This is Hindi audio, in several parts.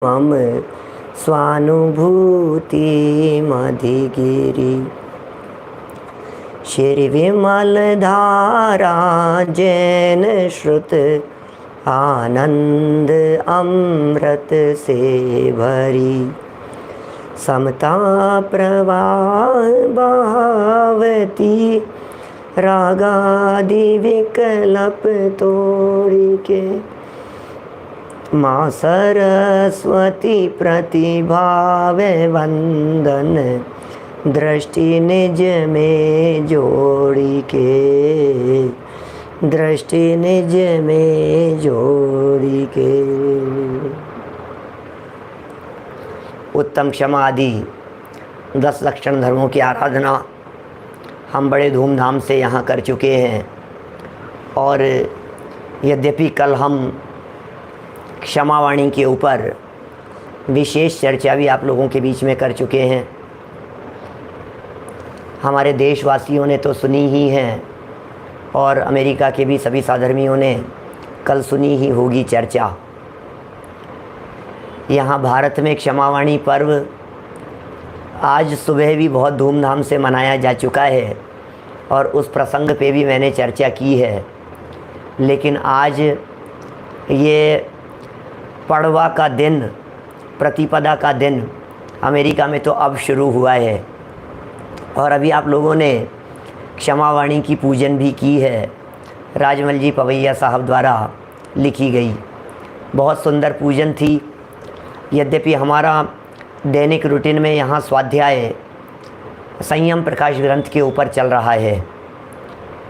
मम स्वानुभूतिमधिगिरि श्रीविमलधारा जैन श्रुत आनंद अमृत से भरी समता प्रवाह बहावती रागादि विकल्प तोड़ के माँ सरस्वती प्रतिभाव वंदन दृष्टि निज में जोड़ी के दृष्टि निज में जोड़ी के। उत्तम क्षमा आदि 10 लक्षण धर्मों की आराधना हम बड़े धूमधाम से यहाँ कर चुके हैं और यद्यपि कल हम क्षमावाणी के ऊपर विशेष चर्चा भी आप लोगों के बीच में कर चुके हैं। हमारे देशवासियों ने तो सुनी ही है और अमेरिका के भी सभी साधर्मियों ने कल सुनी ही होगी चर्चा। यहाँ भारत में क्षमावाणी पर्व आज सुबह भी बहुत धूमधाम से मनाया जा चुका है और उस प्रसंग पे भी मैंने चर्चा की है। लेकिन आज ये पड़वा का दिन, प्रतिपदा का दिन अमेरिका में तो अब शुरू हुआ है और अभी आप लोगों ने क्षमावाणी की पूजन भी की है। राजमल जी पवैया साहब द्वारा लिखी गई बहुत सुंदर पूजन थी। यद्यपि हमारा दैनिक रूटीन में यहाँ स्वाध्याय संयम प्रकाश ग्रंथ के ऊपर चल रहा है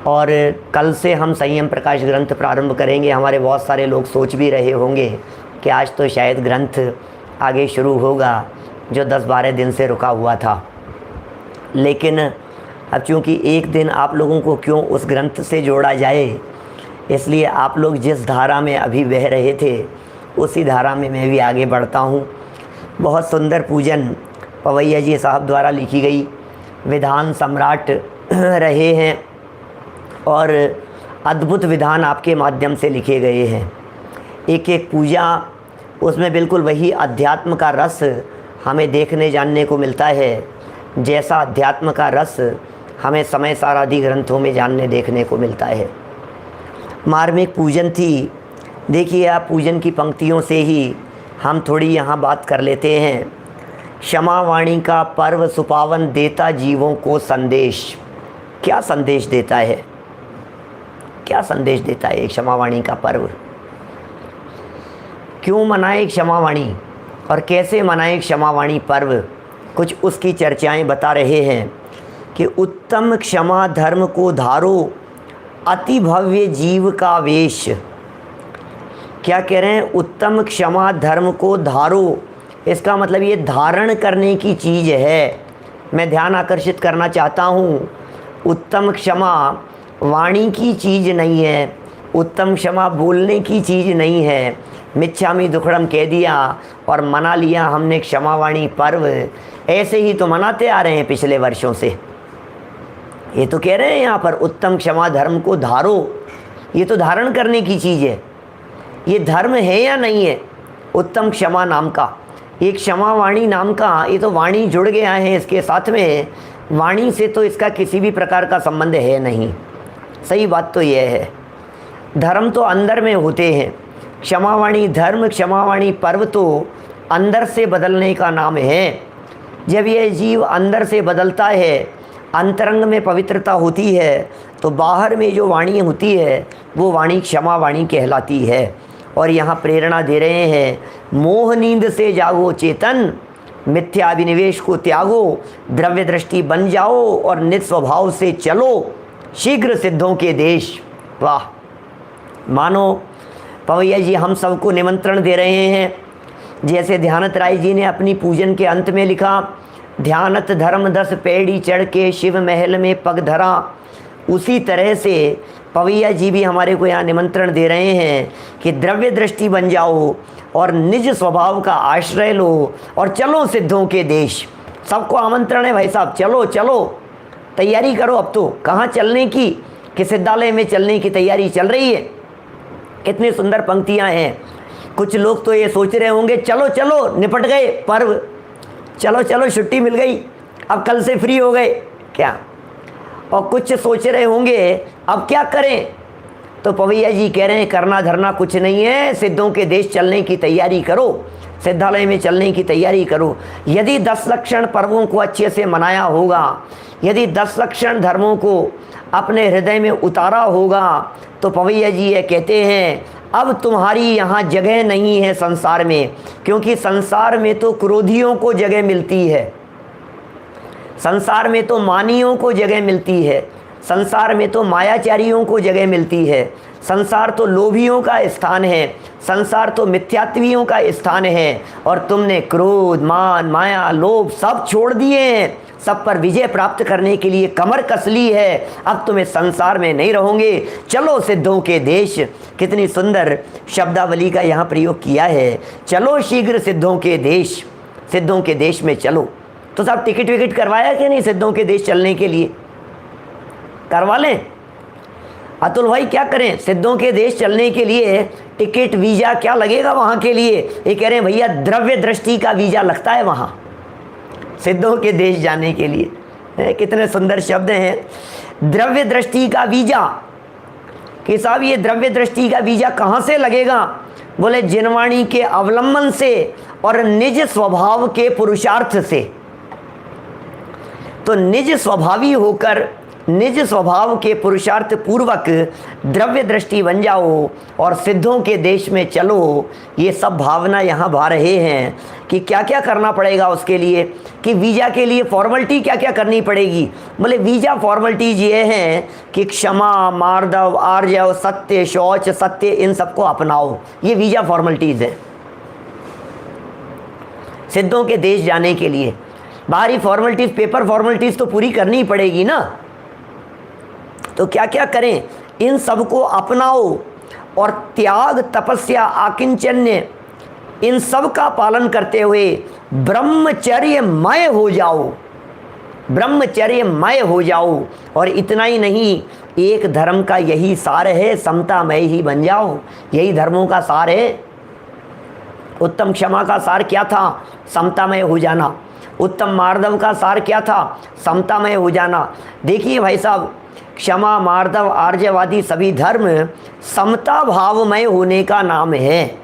और कल से हम संयम प्रकाश ग्रंथ प्रारंभ करेंगे। हमारे बहुत सारे लोग सोच भी रहे होंगे कि आज तो शायद ग्रंथ आगे शुरू होगा जो 10-12 दिन से रुका हुआ था। लेकिन अब चूँकि एक दिन आप लोगों को क्यों उस ग्रंथ से जोड़ा जाए, इसलिए आप लोग जिस धारा में अभी बह रहे थे उसी धारा में मैं भी आगे बढ़ता हूँ। बहुत सुंदर पूजन पवैया जी साहब द्वारा लिखी गई विधान सम्राट रहे हैं और अद्भुत विधान आपके माध्यम से लिखे गए हैं। एक एक पूजा उसमें बिल्कुल वही अध्यात्म का रस हमें देखने जानने को मिलता है जैसा अध्यात्म का रस हमें समय सारादि ग्रंथों में जानने देखने को मिलता है। मार्मिक पूजन थी। देखिए आप पूजन की पंक्तियों से ही हम थोड़ी यहाँ बात कर लेते हैं। क्षमावाणी का पर्व सुपावन देता जीवों को संदेश। क्या संदेश देता है, क्या संदेश देता है क्षमावाणी का पर्व? क्यों मनाए क्षमावाणी और कैसे मनाए क्षमावाणी पर्व, कुछ उसकी चर्चाएं बता रहे हैं कि उत्तम क्षमा धर्म को धारो अति भव्य जीव का वेश। क्या कह रहे हैं? उत्तम क्षमा धर्म को धारो, इसका मतलब ये धारण करने की चीज़ है। मैं ध्यान आकर्षित करना चाहता हूँ, उत्तम क्षमा वाणी की चीज़ नहीं है, उत्तम क्षमा बोलने की चीज़ नहीं है। मिच्छामी दुक्कड़म कह दिया और मना लिया हमने क्षमावाणी पर्व, ऐसे ही तो मनाते आ रहे हैं पिछले वर्षों से। ये तो कह रहे हैं यहाँ पर उत्तम क्षमा धर्म को धारो, ये तो धारण करने की चीज़ है। ये धर्म है या नहीं है? उत्तम क्षमा नाम का, एक क्षमावाणी नाम का, ये तो वाणी जुड़ गया है इसके साथ में। वाणी से तो इसका किसी भी प्रकार का संबंध है नहीं। सही बात तो यह है, धर्म तो अंदर में होते हैं। क्षमावाणी धर्म, क्षमावाणी पर्व तो अंदर से बदलने का नाम है। जब यह जीव अंदर से बदलता है, अंतरंग में पवित्रता होती है, तो बाहर में जो वाणी होती है वो वाणी क्षमावाणी कहलाती है। और यहाँ प्रेरणा दे रहे हैं, मोह नींद से जागो चेतन, मिथ्याभिनिवेश को त्यागो, द्रव्य दृष्टि बन जाओ और निज स्वभाव से चलो, शीघ्र सिद्धों के देश। वाह! मानो पवैया जी हम सबको निमंत्रण दे रहे हैं। जैसे ध्यानत राय जी ने अपनी पूजन के अंत में लिखा, ध्यानत धर्म 10 पैड़ी चढ़ के शिव महल में पग धरा, उसी तरह से पवैया जी भी हमारे को यहाँ निमंत्रण दे रहे हैं कि द्रव्य दृष्टि बन जाओ और निज स्वभाव का आश्रय लो और चलो सिद्धों के देश। सबको आमंत्रण है भाई साहब, चलो चलो, तैयारी करो। अब तो कहाँ चलने की, कि सिद्धालय में चलने की तैयारी चल रही है। कितनी सुंदर पंक्तियाँ हैं। कुछ लोग तो ये सोच रहे होंगे चलो चलो निपट गए पर्व, चलो चलो छुट्टी मिल गई, अब कल से फ्री हो गए क्या। और कुछ सोच रहे होंगे अब क्या करें। तो पवैया जी कह रहे हैं करना धरना कुछ नहीं है, सिद्धों के देश चलने की तैयारी करो, सिद्धालय में चलने की तैयारी करो। यदि 10 लक्षण पर्वों को अच्छे से मनाया होगा, यदि 10 लक्षण धर्मों को अपने हृदय में उतारा होगा, तो पवैया जी ये कहते हैं अब तुम्हारी यहाँ जगह नहीं है संसार में, क्योंकि संसार में तो क्रोधियों को जगह मिलती है, संसार में तो मानियों को जगह मिलती है, संसार में तो मायाचारियों को जगह मिलती है, संसार तो लोभियों का स्थान है, संसार तो मिथ्यात्वियों का स्थान है। और तुमने क्रोध, मान, माया, लोभ सब छोड़ दिए हैं, सब पर विजय प्राप्त करने के लिए कमर कस ली है। अब तुम्हें संसार में नहीं रहोगे, चलो सिद्धों के देश। कितनी सुंदर शब्दावली का यहाँ प्रयोग किया है, चलो शीघ्र सिद्धों के देश, सिद्धों के देश में चलो। तो साहब टिकट विकट करवाया कि नहीं सिद्धों के देश चलने के लिए? करवा लें। अतुल भाई क्या करें, सिद्धों के देश चलने के लिए टिकट वीज़ा क्या लगेगा वहाँ के लिए? ये कह रहे हैं भैया द्रव्य दृष्टि का वीज़ा लगता है वहाँ सिद्धों के देश जाने के लिए। कितने सुंदर शब्द हैं, द्रव्य दृष्टि का वीज़ा। कि साहब ये द्रव्य दृष्टि का वीज़ा कहाँ से लगेगा? बोले जिनवाणी के अवलंबन से और निज स्वभाव के पुरुषार्थ से। तो निज स्वभावी होकर, निज स्वभाव के पुरुषार्थ पूर्वक द्रव्य दृष्टि बन जाओ और सिद्धों के देश में चलो। ये सब भावना यहाँ भा रहे हैं कि क्या क्या करना पड़ेगा उसके लिए, कि वीज़ा के लिए फॉर्मेलिटी क्या क्या करनी पड़ेगी। बोले वीज़ा फॉर्मेलिटीज ये हैं कि क्षमा, मार्दव, आर्जव, सत्य, शौच, सत्य, इन सबको अपनाओ। ये वीज़ा फॉर्मेलिटीज़ है सिद्धों के देश जाने के लिए। बाहरी फॉर्मेलिटीज़, पेपर फॉर्मेलिटीज़ तो पूरी करनी ही पड़ेगी ना। तो क्या क्या करें, इन सब को अपनाओ और त्याग, तपस्या, आकिंचन्य, इन सब का पालन करते हुए ब्रह्मचर्यमय हो जाओ, ब्रह्मचर्यमय हो जाओ। और इतना ही नहीं, एक धर्म का यही सार है, समतामय ही बन जाओ। यही धर्मों का सार है। उत्तम क्षमा का सार क्या था? समतामय हो जाना। उत्तम मार्दव का सार क्या था? समतामय हो जाना। देखिए भाई साहब, क्षमा, मार्दव, आर्जवादी सभी धर्म समता भावमय होने का नाम है।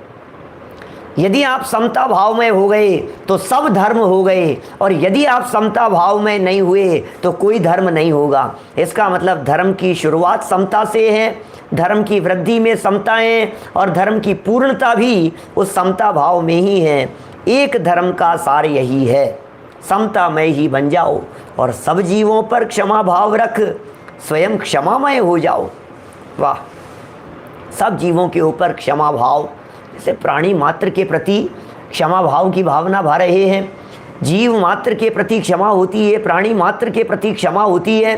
यदि आप समता भावमय हो गए तो सब धर्म हो गए, और यदि आप समता भावमय नहीं हुए तो कोई धर्म नहीं होगा। इसका मतलब धर्म की शुरुआत समता से है, धर्म की वृद्धि में समता है, और धर्म की पूर्णता भी उस समता भाव में ही है। एक धर्म का सार यही है, समतामय ही बन जाओ और सब जीवों पर क्षमा भाव रख, स्वयं क्षमामय हो जाओ। वाह, सब जीवों के ऊपर क्षमा भाव, जैसे प्राणी मात्र के प्रति क्षमा भाव की भावना भा रहे हैं। जीव मात्र के प्रति क्षमा होती है, प्राणी मात्र के प्रति क्षमा होती है।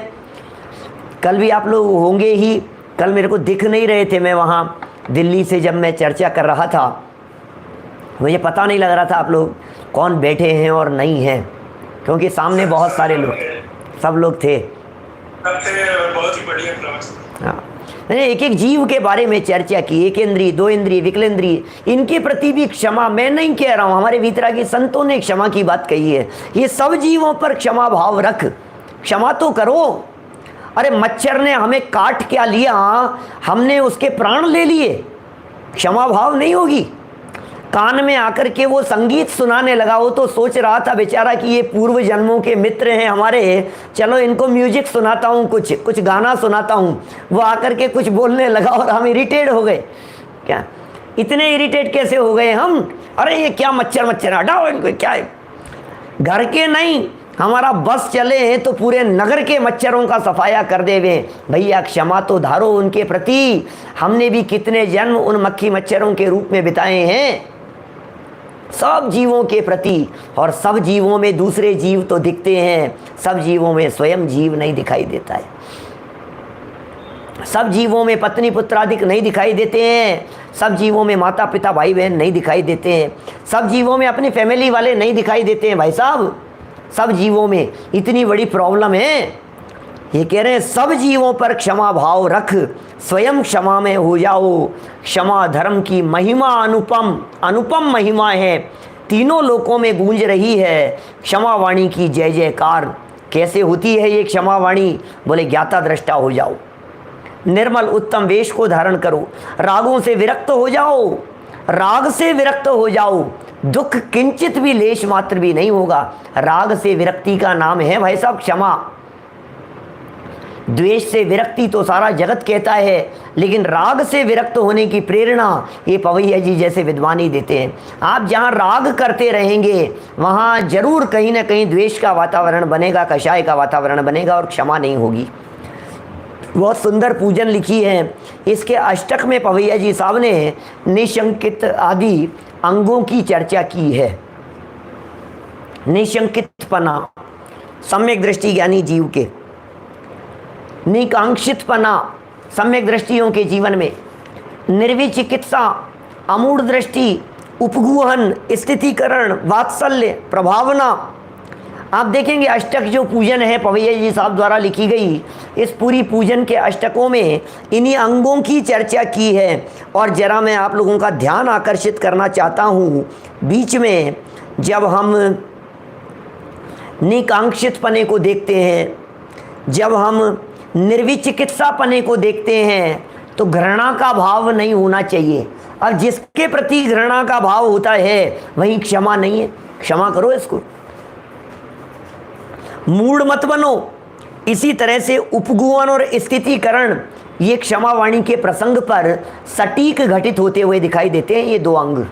कल भी आप लोग होंगे ही, कल मेरे को दिख नहीं रहे थे, मैं वहाँ दिल्ली से जब मैं चर्चा कर रहा था, मुझे पता नहीं लग रहा था आप लोग कौन बैठे हैं और नहीं हैं, क्योंकि सामने बहुत सारे लोग, सब लोग थे। बहुत ही बढ़िया। हाँ, मैंने एक एक जीव के बारे में चर्चा की, एक इंद्रिय, दो इंद्रिय, विकलेंद्रिय, इनके प्रति भी क्षमा। मैं नहीं कह रहा हूँ, हमारे वीतरागी संतों ने क्षमा की बात कही है। ये सब जीवों पर क्षमा भाव रख, क्षमा तो करो। अरे मच्छर ने हमें काट क्या लिया, हमने उसके प्राण ले लिए, क्षमा भाव नहीं होगी। कान में आकर के वो संगीत सुनाने लगा, वो तो सोच रहा था बेचारा कि ये पूर्व जन्मों के मित्र हैं हमारे, चलो इनको म्यूजिक सुनाता हूँ, कुछ गाना सुनाता हूँ। वो आकर के कुछ बोलने लगा और हम इरिटेट हो गए। क्या इतने इरिटेट कैसे हो गए हम? अरे ये क्या मच्छर हटाओ इनको, क्या है? घर के नहीं, हमारा बस चले तो पूरे नगर के मच्छरों का सफाया कर देवे। भैया क्षमा तो धारो उनके प्रति। हमने भी कितने जन्म उन मक्खी मच्छरों के रूप में बिताए हैं सब जीवों के प्रति। और सब जीवों में दूसरे जीव तो दिखते हैं, सब जीवों में स्वयं जीव नहीं दिखाई देता है। सब जीवों में पत्नी पुत्रादिक नहीं दिखाई देते हैं, सब जीवों में माता पिता भाई बहन नहीं दिखाई देते हैं, सब जीवों में अपनी फैमिली वाले नहीं दिखाई देते हैं। भाई साहब, सब जीवों में इतनी बड़ी प्रॉब्लम है। ये कह रहे हैं सब जीवों पर क्षमा भाव रख, स्वयं क्षमा में हो जाओ। क्षमा धर्म की महिमा अनुपम अनुपम महिमा है, तीनों लोकों में गूंज रही है। क्षमा वाणी की जय जयकार। कैसे होती है ये क्षमा वाणी? बोले ज्ञाता दृष्टा हो जाओ, निर्मल उत्तम वेश को धारण करो, रागों से विरक्त हो जाओ, राग से विरक्त हो जाओ, दुख किंचित भी लेश मात्र भी नहीं होगा। राग से विरक्ति का नाम है भाई साहब क्षमा। द्वेष से विरक्ति तो सारा जगत कहता है, लेकिन राग से विरक्त होने की प्रेरणा ये पवैया जी जैसे विद्वान ही देते हैं। आप जहाँ राग करते रहेंगे वहाँ जरूर कहीं ना कहीं द्वेष का वातावरण बनेगा, कषाय का वातावरण बनेगा और क्षमा नहीं होगी। बहुत सुंदर पूजन लिखी है। इसके अष्टक में पवैया जी साहब ने निशंकित आदि अंगों की चर्चा की है। निशंकितपना सम्यक दृष्टि ज्ञानी जीव के, निकांक्षितपना सम्यक दृष्टियों के जीवन में, निर्विचिकित्सा, अमूढ़ दृष्टि, उपगूहन, स्थितिकरण, वात्सल्य, प्रभावना। आप देखेंगे अष्टक जो पूजन है पवैया जी साहब द्वारा लिखी गई, इस पूरी पूजन के अष्टकों में इन्हीं अंगों की चर्चा की है। और जरा मैं आप लोगों का ध्यान आकर्षित करना चाहता हूँ, बीच में जब हम निकांक्षितपने को देखते हैं, जब हम निर्विचिकित्सापने को देखते हैं, तो घृणा का भाव नहीं होना चाहिए। अब जिसके प्रति घृणा का भाव होता है वहीं क्षमा नहीं है। क्षमा करो इसको, मूड मत बनो। इसी तरह से उपगुहन और स्थितिकरण ये क्षमा वाणी के प्रसंग पर सटीक घटित होते हुए दिखाई देते हैं। ये दो अंग,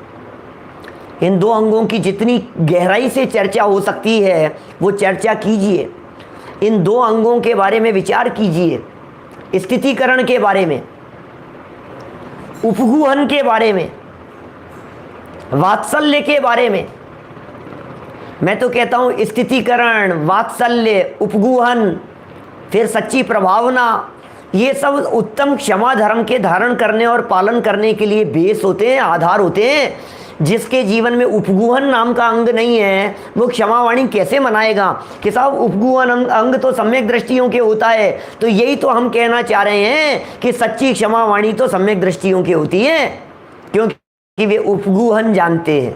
इन दो अंगों की जितनी गहराई से चर्चा हो सकती है वो चर्चा कीजिए। इन दो अंगों के बारे में विचार कीजिए, स्थितिकरण के बारे में, उपगुहन के बारे में, वात्सल्य के बारे में। मैं तो कहता हूं स्थितिकरण, वात्सल्य, उपगुहन, फिर सच्ची प्रभावना, ये सब उत्तम क्षमा धर्म के धारण करने और पालन करने के लिए बेस होते हैं, आधार होते हैं। जिसके जीवन में उपगुहन नाम का अंग नहीं है वो क्षमा वाणी कैसे मनाएगा? कि साहब उपगुहन अंग तो सम्यक दृष्टियों के होता है। तो यही तो हम कहना चाह रहे हैं कि सच्ची क्षमा वाणी तो सम्यक दृष्टियों की होती है, क्योंकि वे उपगुहन जानते हैं।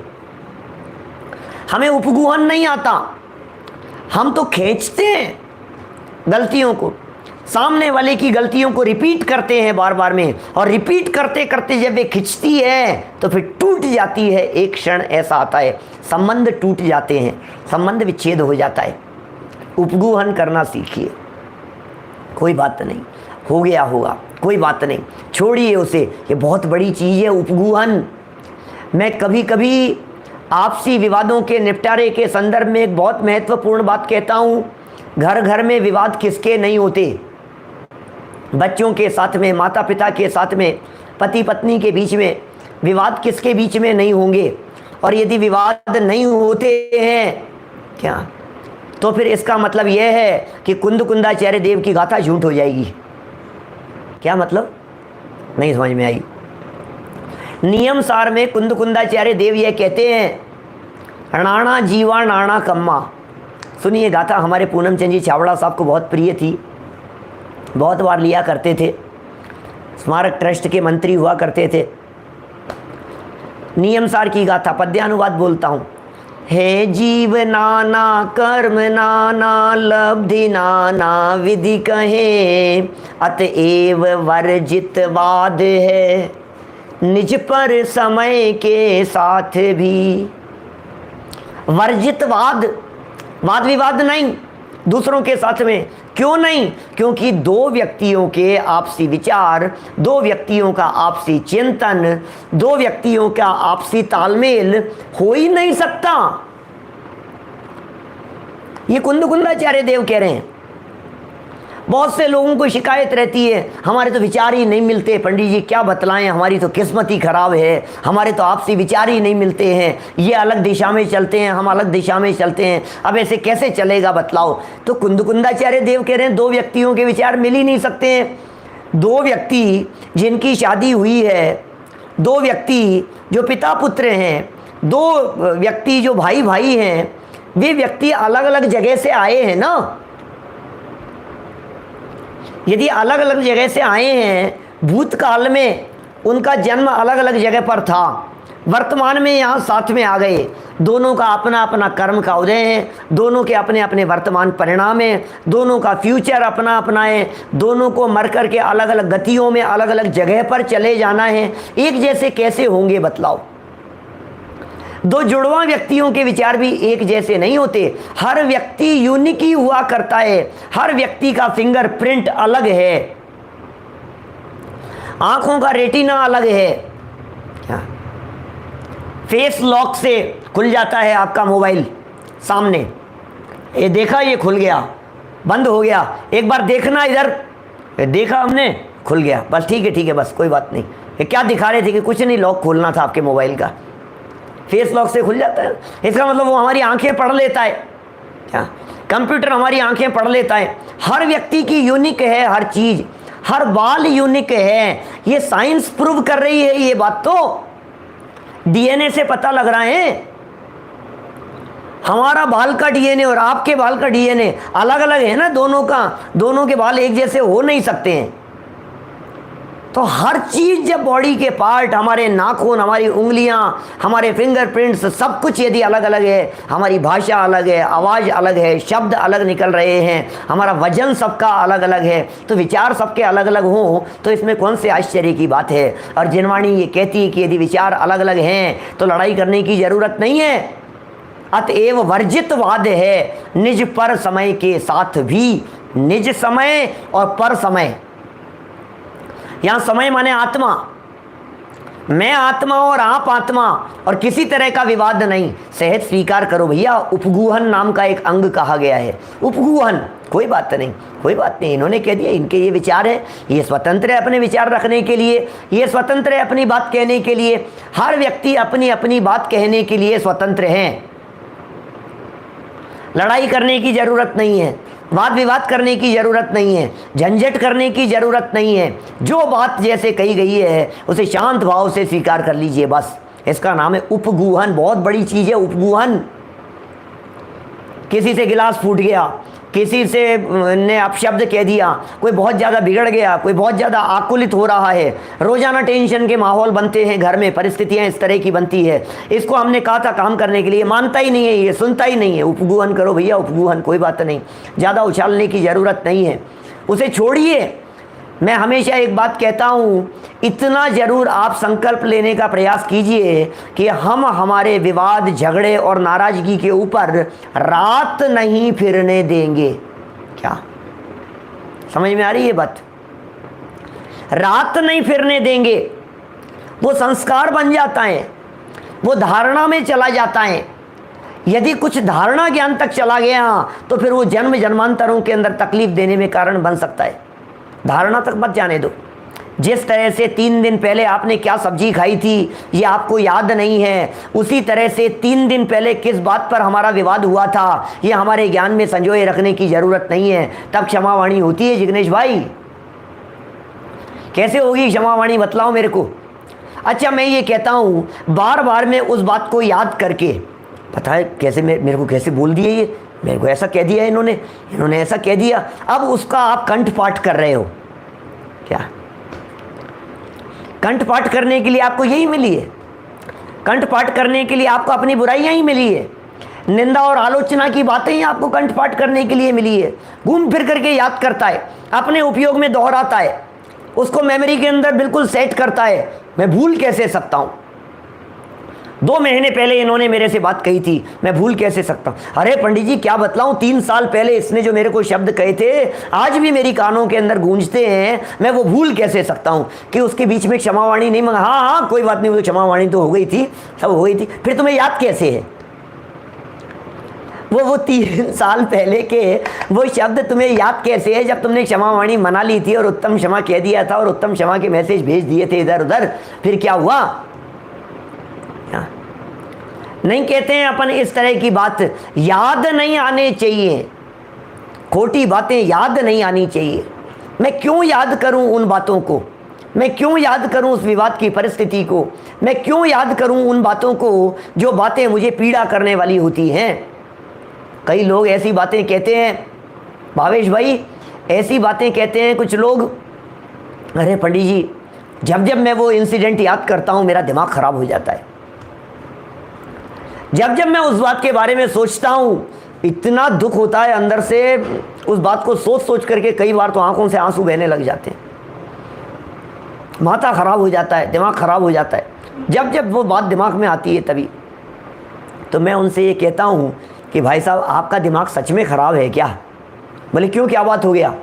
हमें उपगुहन नहीं आता, हम तो खींचते हैं गलतियों को, सामने वाले की गलतियों को रिपीट करते हैं बार बार में, और रिपीट करते करते जब वे खिंचती है तो फिर टूट जाती है। एक क्षण ऐसा आता है संबंध टूट जाते हैं, संबंध विच्छेद हो जाता है। उपगुहन करना सीखिए। कोई बात नहीं, हो गया होगा, कोई बात नहीं, छोड़िए उसे। ये बहुत बड़ी चीज़ है उपगुहन। मैं कभी कभी आपसी विवादों के निपटारे के संदर्भ में एक बहुत महत्वपूर्ण बात कहता हूँ। घर घर में विवाद किसके नहीं होते? बच्चों के साथ में, माता पिता के साथ में, पति पत्नी के बीच में विवाद किसके बीच में नहीं होंगे? और यदि विवाद नहीं होते हैं क्या, तो फिर इसका मतलब यह है कि कुंद कुंदाचार्य देव की गाथा झूठ हो जाएगी। क्या मतलब? नहीं समझ में आई। नियम सार में कुंद कुंदाचार्य देव यह कहते हैं, नाणा जीवा नाणा कम्मा। सुनिए गाथा, हमारे पूनम चंद जी छावड़ा साहब को बहुत प्रिय थी, बहुत बार लिया करते थे, स्मारक ट्रस्ट के मंत्री हुआ करते थे। नियम सार की गाथा, पद्यानुवाद बोलता हूँ। हे जीव नाना कर्म नाना लब्धि नाना विधि कहे, अतएव वर्जित वाद है निज पर समय के साथ भी। वर्जित वाद, वाद विवाद नहीं दूसरों के साथ में। क्यों नहीं? क्योंकि दो व्यक्तियों के आपसी विचार, दो व्यक्तियों का आपसी चिंतन, दो व्यक्तियों का आपसी तालमेल हो ही नहीं सकता। ये कुंद कुंदाचार्य देव कह रहे हैं। बहुत से लोगों को शिकायत रहती है, हमारे तो विचार ही नहीं मिलते, पंडित जी क्या बतलाएं, हमारी तो किस्मत ही खराब है, हमारे तो आपसी विचार ही नहीं मिलते हैं, ये अलग दिशा में चलते हैं, हम अलग दिशा में चलते हैं, अब ऐसे कैसे चलेगा बतलाओ। तो कुंद कुंदाचार्य देव कह रहे हैं दो व्यक्तियों के विचार मिल ही नहीं सकते हैं। दो व्यक्ति जिनकी शादी हुई है, दो व्यक्ति जो पिता पुत्र हैं, दो व्यक्ति जो भाई भाई हैं, वे व्यक्ति अलग अलग जगह से आए हैं ना। यदि अलग अलग जगह से आए हैं भूतकाल में उनका जन्म अलग अलग जगह पर था, वर्तमान में यहाँ साथ में आ गए। दोनों का अपना अपना कर्म का उदय है, दोनों के अपने अपने वर्तमान परिणाम हैं, दोनों का फ्यूचर अपना अपना है, दोनों को मर कर के अलग अलग गतियों में अलग अलग जगह पर चले जाना है। एक जैसे कैसे होंगे बतलाओ? दो जुड़वा व्यक्तियों के विचार भी एक जैसे नहीं होते। हर व्यक्ति यूनिक ही हुआ करता है, हर व्यक्ति का फिंगरप्रिंट अलग है, आंखों का रेटिना अलग है। क्या फेस लॉक से खुल जाता है आपका मोबाइल सामने, ये देखा, ये खुल गया, बंद हो गया, एक बार देखना इधर, देखा हमने, खुल गया, बस ठीक है बस कोई बात नहीं। ये क्या दिखा रहे थे कि कुछ नहीं, लॉक खोलना था आपके मोबाइल का, फेस लॉक से खुल जाता है। इसका मतलब वो हमारी आंखें पढ़ लेता है। क्या कंप्यूटर हमारी आंखें पढ़ लेता है। हर व्यक्ति की यूनिक है हर चीज, हर बाल यूनिक है, ये साइंस प्रूव कर रही है। ये बात तो डीएनए से पता लग रहा है। हमारा बाल का डीएनए और आपके बाल का डीएनए अलग अलग है ना, दोनों का, दोनों के बाल एक जैसे हो नहीं सकते हैं। तो हर चीज, जब बॉडी के पार्ट, हमारे नाखून, हमारी उंगलियां, हमारे फिंगरप्रिंट्स, सब कुछ यदि अलग अलग है, हमारी भाषा अलग है, आवाज़ अलग है, शब्द अलग निकल रहे हैं, हमारा वजन सबका अलग अलग है, तो विचार सबके अलग अलग हों, तो इसमें कौन से आश्चर्य की बात है। और जिनवाणी ये कहती है कि यदि विचार अलग अलग हैं तो लड़ाई करने की ज़रूरत नहीं है। अतएव वर्जितवाद है निज पर समय के साथ भी। निज समय और पर समय, यहां समय माने आत्मा, मैं आत्मा और आप आत्मा, और किसी तरह का विवाद नहीं। सहज स्वीकार करो भैया, उपगूहन नाम का एक अंग कहा गया है। उपगूहन, कोई बात नहीं, कोई बात नहीं, इन्होंने कह दिया, इनके ये विचार है, ये स्वतंत्र है अपने विचार रखने के लिए, ये स्वतंत्र है अपनी बात कहने के लिए। हर व्यक्ति अपनी अपनी बात कहने के लिए स्वतंत्र है। लड़ाई करने की जरूरत नहीं है, वाद विवाद करने की जरूरत नहीं है, झंझट करने की जरूरत नहीं है। जो बात जैसे कही गई है उसे शांत भाव से स्वीकार कर लीजिए, बस। इसका नाम है उपगूहन। बहुत बड़ी चीज है उपगूहन। किसी से गिलास फूट गया, किसी से ने अपशब्द कह दिया, कोई बहुत ज़्यादा बिगड़ गया, कोई बहुत ज़्यादा आकुलित हो रहा है, रोज़ाना टेंशन के माहौल बनते हैं घर में, परिस्थितियाँ इस तरह की बनती है। इसको हमने कहा था काम करने के लिए, मानता ही नहीं है, ये सुनता ही नहीं है। उपगूहन करो भैया, उपगूहन, कोई बात नहीं, ज़्यादा उछालने की ज़रूरत नहीं है, उसे छोड़िए। मैं हमेशा एक बात कहता हूँ, इतना ज़रूर आप संकल्प लेने का प्रयास कीजिए कि हम हमारे विवाद, झगड़े और नाराज़गी के ऊपर रात नहीं फिरने देंगे। क्या समझ में आ रही है बात? रात नहीं फिरने देंगे। वो संस्कार बन जाता है, वो धारणा में चला जाता है। यदि कुछ धारणा ज्ञान तक चला गया तो फिर वो जन्म जन्मांतरों के अंदर तकलीफ देने में कारण बन सकता है। धारणा तक मत जाने दो। जिस तरह से 3 दिन पहले आपने क्या सब्जी खाई थी ये आपको याद नहीं है, उसी तरह से 3 दिन पहले किस बात पर हमारा विवाद हुआ था ये हमारे ज्ञान में संजोए रखने की जरूरत नहीं है। तब क्षमावाणी होती है जिग्नेश भाई। कैसे होगी क्षमावाणी बतलाओ मेरे को। अच्छा, मैं ये कहता हूँ बार बार मैं उस बात को याद करके, पता है कैसे मेरे को कैसे बोल दिए, ये मेरे को ऐसा कह दिया इन्होंने ऐसा कह दिया, अब उसका आप कंठपाठ कर रहे हो। क्या कंठपाठ करने के लिए आपको यही मिली है? कंठपाठ करने के लिए आपको अपनी बुराइयां ही मिली है, निंदा और आलोचना की बातें ही आपको कंठपाठ करने के लिए मिली है। घूम फिर करके याद करता है, अपने उपयोग में दोहराता है, उसको मेमोरी के अंदर बिल्कुल सेट करता है। मैं भूल कैसे सकता हूं? 2 महीने पहले इन्होंने मेरे से बात कही थी, मैं भूल कैसे सकता हूँ? अरे पंडित जी क्या बतलाऊं, 3 साल पहले इसने जो मेरे को शब्द कहे थे आज भी मेरी कानों के अंदर गूंजते हैं, मैं वो भूल कैसे सकता हूँ कि उसके बीच में क्षमावाणी नहीं मांगा। हाँ कोई बात नहीं, वो क्षमावाणी तो हो गई थी, सब हो गई थी, फिर तुम्हें याद कैसे है? वो 3 साल पहले के वो शब्द तुम्हें याद कैसे है जब तुमने क्षमावाणी मना ली थी और उत्तम क्षमा कह दिया था और उत्तम क्षमा के मैसेज भेज दिए थे इधर उधर? फिर क्या हुआ? नहीं कहते हैं अपन इस तरह की बात याद नहीं आने चाहिए, खोटी बातें याद नहीं आनी चाहिए। मैं क्यों याद करूं उन बातों को? मैं क्यों याद करूं उस विवाद की परिस्थिति को? मैं क्यों याद करूं उन बातों को जो बातें मुझे पीड़ा करने वाली होती हैं? कई लोग ऐसी बातें कहते हैं, भावेश भाई ऐसी बातें कहते हैं कुछ लोग अरे पंडित जी, जब जब मैं वो इंसिडेंट याद करता हूँ मेरा दिमाग खराब हो जाता है। जब जब मैं उस बात के बारे में सोचता हूँ इतना दुख होता है अंदर से। उस बात को सोच सोच करके कई बार तो आंखों से आंसू बहने लग जाते हैं, माथा खराब हो जाता है, दिमाग खराब हो जाता है। जब जब वो बात दिमाग में आती है तभी तो मैं उनसे ये कहता हूँ कि भाई साहब आपका दिमाग सच में ख़राब है क्या? बोले क्यों, क्या बात हो गया?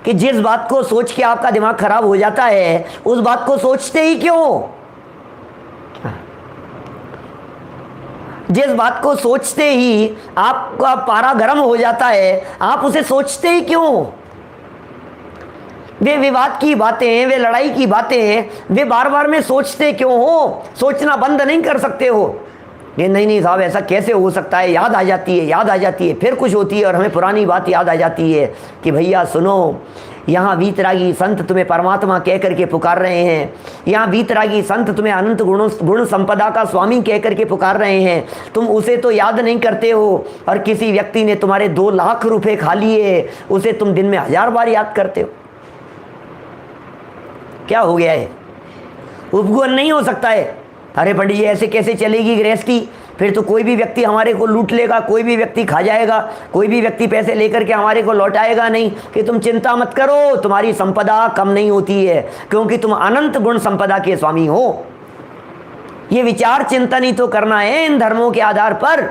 कि जिस बात को सोच के आपका दिमाग खराब हो जाता है उस बात को सोचते ही क्यों? जिस बात को सोचते ही आपका पारा गर्म हो जाता है आप उसे सोचते ही क्यों? वे विवाद की बातें, वे लड़ाई की बातें वे बार बार में सोचते क्यों हो? सोचना बंद नहीं कर सकते हो? ये नहीं साहब ऐसा कैसे हो सकता है, याद आ जाती है, याद आ जाती है, फिर कुछ होती है और हमें पुरानी बात याद आ जाती है कि भैया सुनो, यहाँ वीतरागी संत तुम्हें परमात्मा कह करके पुकार रहे हैं, यहाँ वीतरागी संत तुम्हें अनंत गुण संपदा का स्वामी कह करके पुकार रहे हैं, तुम उसे तो याद नहीं करते हो। और किसी व्यक्ति ने तुम्हारे 2 लाख रुपए खा लिए, उसे तुम दिन में 1000 बार याद करते हो। क्या हो गया है? उपगुण नहीं हो सकता है। अरे पंडित जी ऐसे कैसे चलेगी गृहस्थी? फिर तो कोई भी व्यक्ति हमारे को लूट लेगा, कोई भी व्यक्ति खा जाएगा, कोई भी व्यक्ति पैसे लेकर के हमारे को लौटाएगा नहीं। कि तुम चिंता मत करो, तुम्हारी संपदा कम नहीं होती है क्योंकि तुम अनंत गुण संपदा के स्वामी हो। ये विचार चिंतन ही तो करना है इन धर्मों के आधार पर।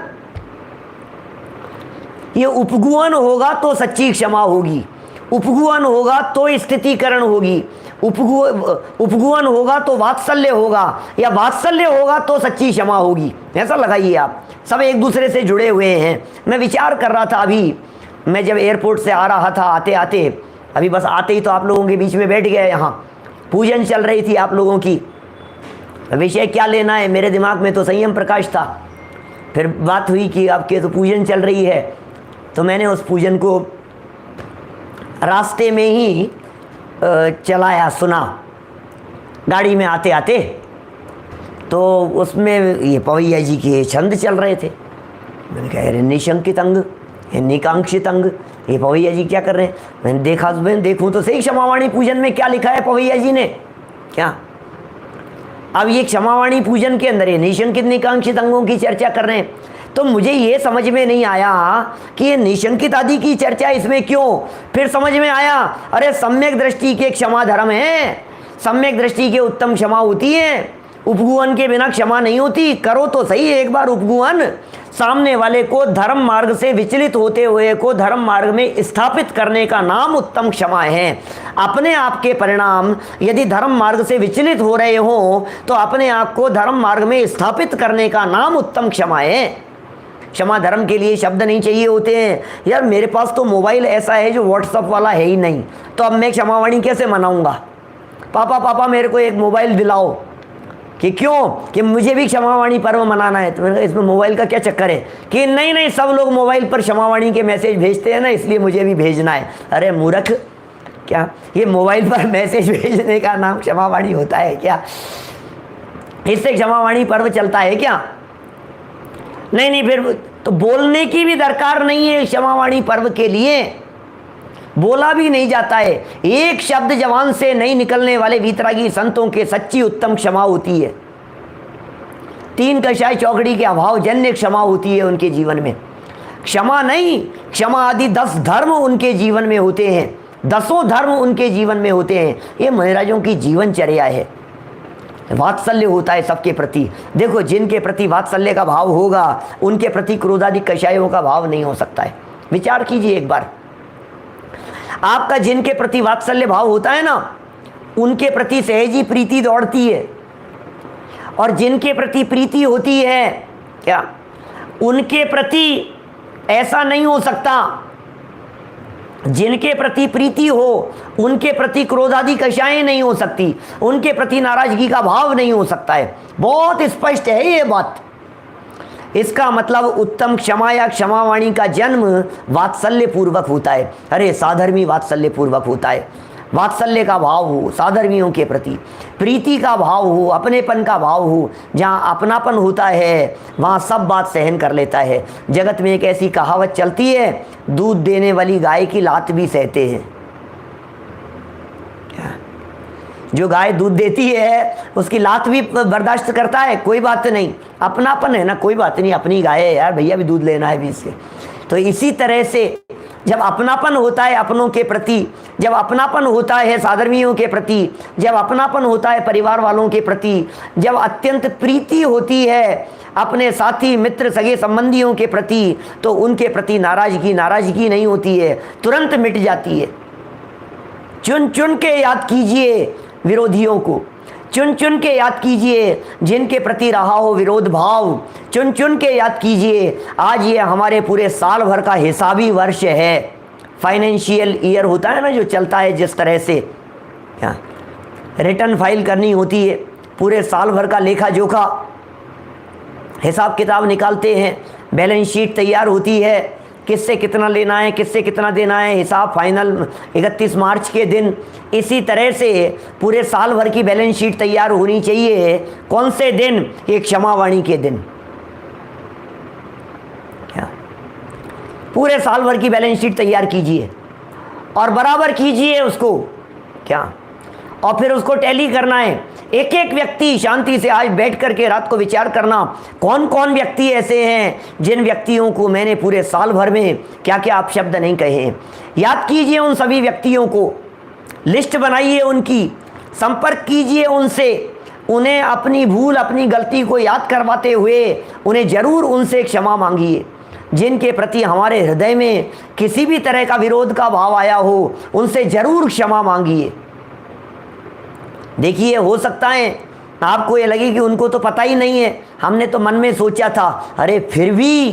ये उपगुण होगा तो सच्ची क्षमा होगी, उपगुण होगा तो स्थितिकरण होगी, उपगुण होगा तो वात्सल्य होगा, या वात्सल्य होगा तो सच्ची क्षमा होगी। ऐसा लगाइए आप, सब एक दूसरे से जुड़े हुए हैं। मैं विचार कर रहा था अभी, मैं जब एयरपोर्ट से आ रहा था, आते आते अभी बस आते ही तो आप लोगों के बीच में बैठ गया। यहाँ पूजन चल रही थी आप लोगों की, विषय क्या लेना है, मेरे दिमाग में तो संयम प्रकाश था। फिर बात हुई कि आपके तो पूजन चल रही है, तो मैंने उस पूजन को रास्ते में ही चलाया, सुना गाड़ी में आते आते। तो उसमें ये पवैया जी के छंद चल रहे थे। मैंने कहा अरे निशंकित अंग, ये निकांक्षित अंग, ये पवैया जी क्या कर रहे हैं? मैंने देखा, मैं देखूं तो सही क्षमावाणी पूजन में क्या लिखा है पवैया जी ने क्या। अब ये क्षमावाणी पूजन के अंदर ये निशंकित निकांक्षित अंगों की चर्चा कर रहे हैं। तो मुझे ये समझ में नहीं आया कि ये निशंकित आदि की चर्चा इसमें क्यों। फिर समझ में आया, अरे सम्यक दृष्टि के क्षमा धर्म है, सम्यक दृष्टि के उत्तम क्षमा होती है, उपगुहन के बिना क्षमा नहीं होती। करो तो सही एक बार उपगुहन, सामने वाले को धर्म मार्ग से विचलित होते हुए को धर्म मार्ग में स्थापित करने का नाम उत्तम क्षमा है। अपने आप के परिणाम यदि धर्म मार्ग से विचलित हो रहे हो तो अपने आप को धर्म मार्ग में स्थापित करने का नाम उत्तम क्षमा है। क्षमा धर्म के लिए शब्द नहीं चाहिए होते हैं। यार मेरे पास तो मोबाइल ऐसा है जो व्हाट्सअप वाला है ही नहीं, तो अब मैं क्षमावाणी कैसे मनाऊंगा? पापा मेरे को एक मोबाइल दिलाओ। कि क्यों? कि मुझे भी क्षमावाणी पर्व मनाना है। तो मैंने कहा इसमें मोबाइल का क्या चक्कर है? कि नहीं सब लोग मोबाइल पर क्षमावाणी के मैसेज भेजते हैं ना, इसलिए मुझे भी भेजना है। अरे मूर्ख, क्या ये मोबाइल पर मैसेज भेजने का नाम क्षमावाणी होता है क्या? इससे क्षमावाणी पर्व चलता है क्या? नहीं फिर तो बोलने की भी दरकार नहीं है। क्षमावाणी पर्व के लिए बोला भी नहीं जाता है। एक शब्द जवान से नहीं निकलने वाले वीतरागी संतों के सच्ची उत्तम क्षमा होती है। 3 कषाय चौकड़ी के अभाव जन्य क्षमा होती है उनके जीवन में। क्षमा नहीं, क्षमा आदि 10 धर्म उनके जीवन में होते हैं, 10 धर्म उनके जीवन में होते हैं। ये महाराजों की जीवनचर्या है। वात्सल्य होता है सबके प्रति। देखो जिनके प्रति वात्सल्य का भाव होगा उनके प्रति क्रोधादि कषायों का भाव नहीं हो सकता है। विचार कीजिए एक बार, आपका जिनके प्रति वात्सल्य भाव होता है ना, उनके प्रति सहजी प्रीति दौड़ती है। और जिनके प्रति प्रीति होती है क्या, उनके प्रति ऐसा नहीं हो सकता। जिनके प्रति प्रीति हो उनके प्रति क्रोधादि कषायें नहीं हो सकती, उनके प्रति नाराजगी का भाव नहीं हो सकता है। बहुत स्पष्ट है ये बात। इसका मतलब उत्तम क्षमा या क्षमावाणी का जन्म वात्सल्य पूर्वक होता है। अरे साधर्मी वात्सल्य पूर्वक होता है। वात्सल्य का भाव हो साधर्मियों के प्रति, प्रीति का भाव हो, अपनेपन का भाव हो। जहाँ अपनापन होता है वहाँ सब बात सहन कर लेता है। जगत में एक ऐसी कहावत चलती है, दूध देने वाली गाय की लात भी सहते हैं। जो गाय दूध देती है उसकी लात भी बर्दाश्त करता है, कोई बात नहीं, अपनापन है ना, कोई बात नहीं, अपनी गाय है यार, भैया भी दूध लेना है भी इससे। तो इसी तरह से जब अपनापन होता है अपनों के प्रति, जब अपनापन होता है साधर्मियों के प्रति, जब अपनापन होता है परिवार वालों के प्रति, जब अत्यंत प्रीति होती है अपने साथी मित्र सगे संबंधियों के प्रति, तो उनके प्रति नाराजगी नहीं होती है, तुरंत मिट जाती है। चुन चुन के याद कीजिए विरोधियों को, चुन चुन के याद कीजिए जिनके प्रति रहा हो विरोध भाव, चुन चुन के याद कीजिए। आज ये हमारे पूरे साल भर का हिसाबी वर्ष है, फाइनेंशियल ईयर होता है ना जो चलता है, जिस तरह से रिटर्न फाइल करनी होती है, पूरे साल भर का लेखा जोखा हिसाब किताब निकालते हैं, बैलेंस शीट तैयार होती है, किससे कितना लेना है किससे कितना देना है, हिसाब फाइनल 31 मार्च के दिन। इसी तरह से पूरे साल भर की बैलेंस शीट तैयार होनी चाहिए। कौन से दिन? एक क्षमावाणी के दिन। क्या पूरे साल भर की बैलेंस शीट तैयार कीजिए और बराबर कीजिए उसको, क्या, और फिर उसको टैली करना है। एक एक व्यक्ति शांति से आज बैठ करके रात को विचार करना, कौन कौन व्यक्ति ऐसे हैं जिन व्यक्तियों को मैंने पूरे साल भर में क्या क्या अपशब्द नहीं कहे हैं। याद कीजिए उन सभी व्यक्तियों को, लिस्ट बनाइए उनकी, संपर्क कीजिए उनसे, उन्हें अपनी भूल अपनी गलती को याद करवाते हुए उन्हें ज़रूर उनसे क्षमा मांगिए। जिनके प्रति हमारे हृदय में किसी भी तरह का विरोध का भाव आया हो, उनसे ज़रूर क्षमा मांगिए। देखिए, हो सकता है आपको ये लगे कि उनको तो पता ही नहीं है, हमने तो मन में सोचा था, अरे फिर भी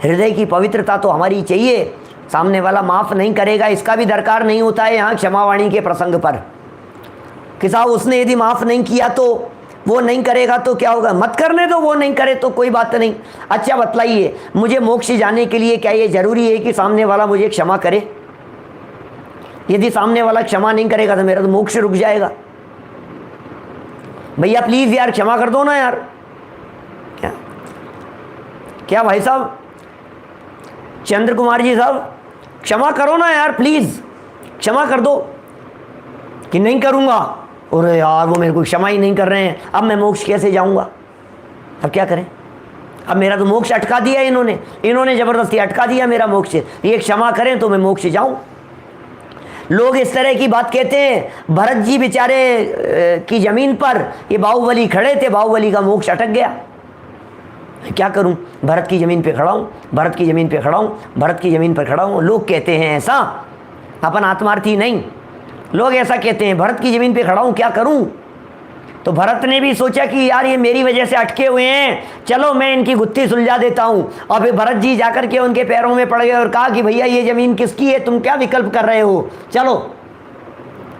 हृदय की पवित्रता तो हमारी चाहिए, सामने वाला माफ़ नहीं करेगा इसका भी दरकार नहीं होता है। यहाँ क्षमावाणी के प्रसंग पर कि साहब उसने यदि माफ़ नहीं किया तो वो नहीं करेगा तो क्या होगा, मत करने दो, वो नहीं करे तो कोई बात नहीं। अच्छा बतलाइए, मुझे मोक्ष जाने के लिए क्या ये ज़रूरी है कि सामने वाला मुझे क्षमा करे? यदि सामने वाला क्षमा नहीं करेगा तो मेरा तो मोक्ष रुक जाएगा। भैया प्लीज़ यार क्षमा कर दो ना यार। क्या क्या भाई साहब, चंद्र कुमार जी साहब, क्षमा करो ना यार, प्लीज़ क्षमा कर दो। कि नहीं करूँगा, अरे यार वो मेरे को क्षमा ही नहीं कर रहे हैं, अब मैं मोक्ष कैसे जाऊँगा? अब क्या करें? अब मेरा तो मोक्ष अटका दिया इन्होंने ज़बरदस्ती अटका दिया मेरा मोक्ष। ये क्षमा करें तो मैं मोक्ष जाऊँ। लोग इस तरह की बात कहते हैं, भरत जी बेचारे की ज़मीन पर ये बाहुबली खड़े थे, बाहुबली का मोक्ष अटक गया। क्या करूं, भरत की ज़मीन पे खड़ा हूं, भरत की ज़मीन पे खड़ा हूं, भरत की ज़मीन पर खड़ा हूं। लोग कहते हैं ऐसा, अपन आत्मार्थी नहीं, लोग ऐसा कहते हैं, भरत की ज़मीन पे खड़ा हूं, क्या करूं? तो भरत ने भी सोचा कि यार ये मेरी वजह से अटके हुए हैं, चलो मैं इनकी गुत्थी सुलझा देता हूँ। और फिर भरत जी जाकर के उनके पैरों में पड़ गए और कहा कि भैया ये ज़मीन किसकी है, तुम क्या विकल्प कर रहे हो, चलो।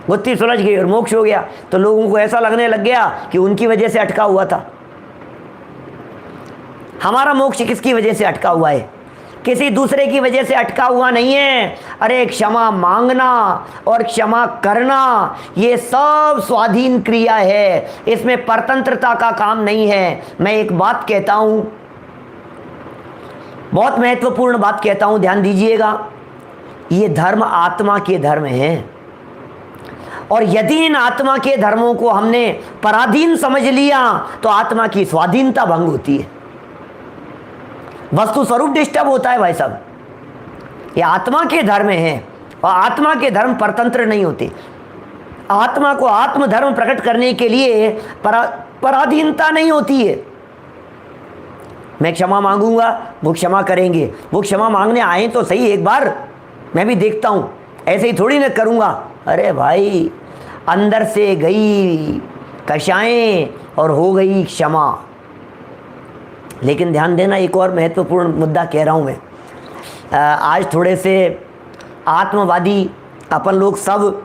गुत्थी सुलझ गई और मोक्ष हो गया। तो लोगों को ऐसा लगने लग गया कि उनकी वजह से अटका हुआ था। हमारा मोक्ष किसकी वजह से अटका हुआ है? किसी दूसरे की वजह से अटका हुआ नहीं है। अरे क्षमा मांगना और क्षमा करना ये सब स्वाधीन क्रिया है, इसमें परतंत्रता का काम नहीं है। मैं एक बात कहता हूं, बहुत महत्वपूर्ण बात कहता हूं, ध्यान दीजिएगा। ये धर्म आत्मा के धर्म हैं, और यदि इन आत्मा के धर्मों को हमने पराधीन समझ लिया तो आत्मा की स्वाधीनता भंग होती है, वस्तु स्वरूप डिस्टर्ब होता है भाई साहब। ये आत्मा के धर्म हैं और आत्मा के धर्म परतंत्र नहीं होते। आत्मा को आत्म धर्म प्रकट करने के लिए पराधीनता नहीं होती है। मैं क्षमा मांगूंगा, वो क्षमा करेंगे, वो क्षमा मांगने आए तो सही एक बार, मैं भी देखता हूँ, ऐसे ही थोड़ी ना करूँगा। अरे भाई, अंदर से गई कषाएं और हो गई क्षमा। लेकिन ध्यान देना, एक और महत्वपूर्ण मुद्दा कह रहा हूँ मैं। आज थोड़े से आत्मवादी अपन लोग सब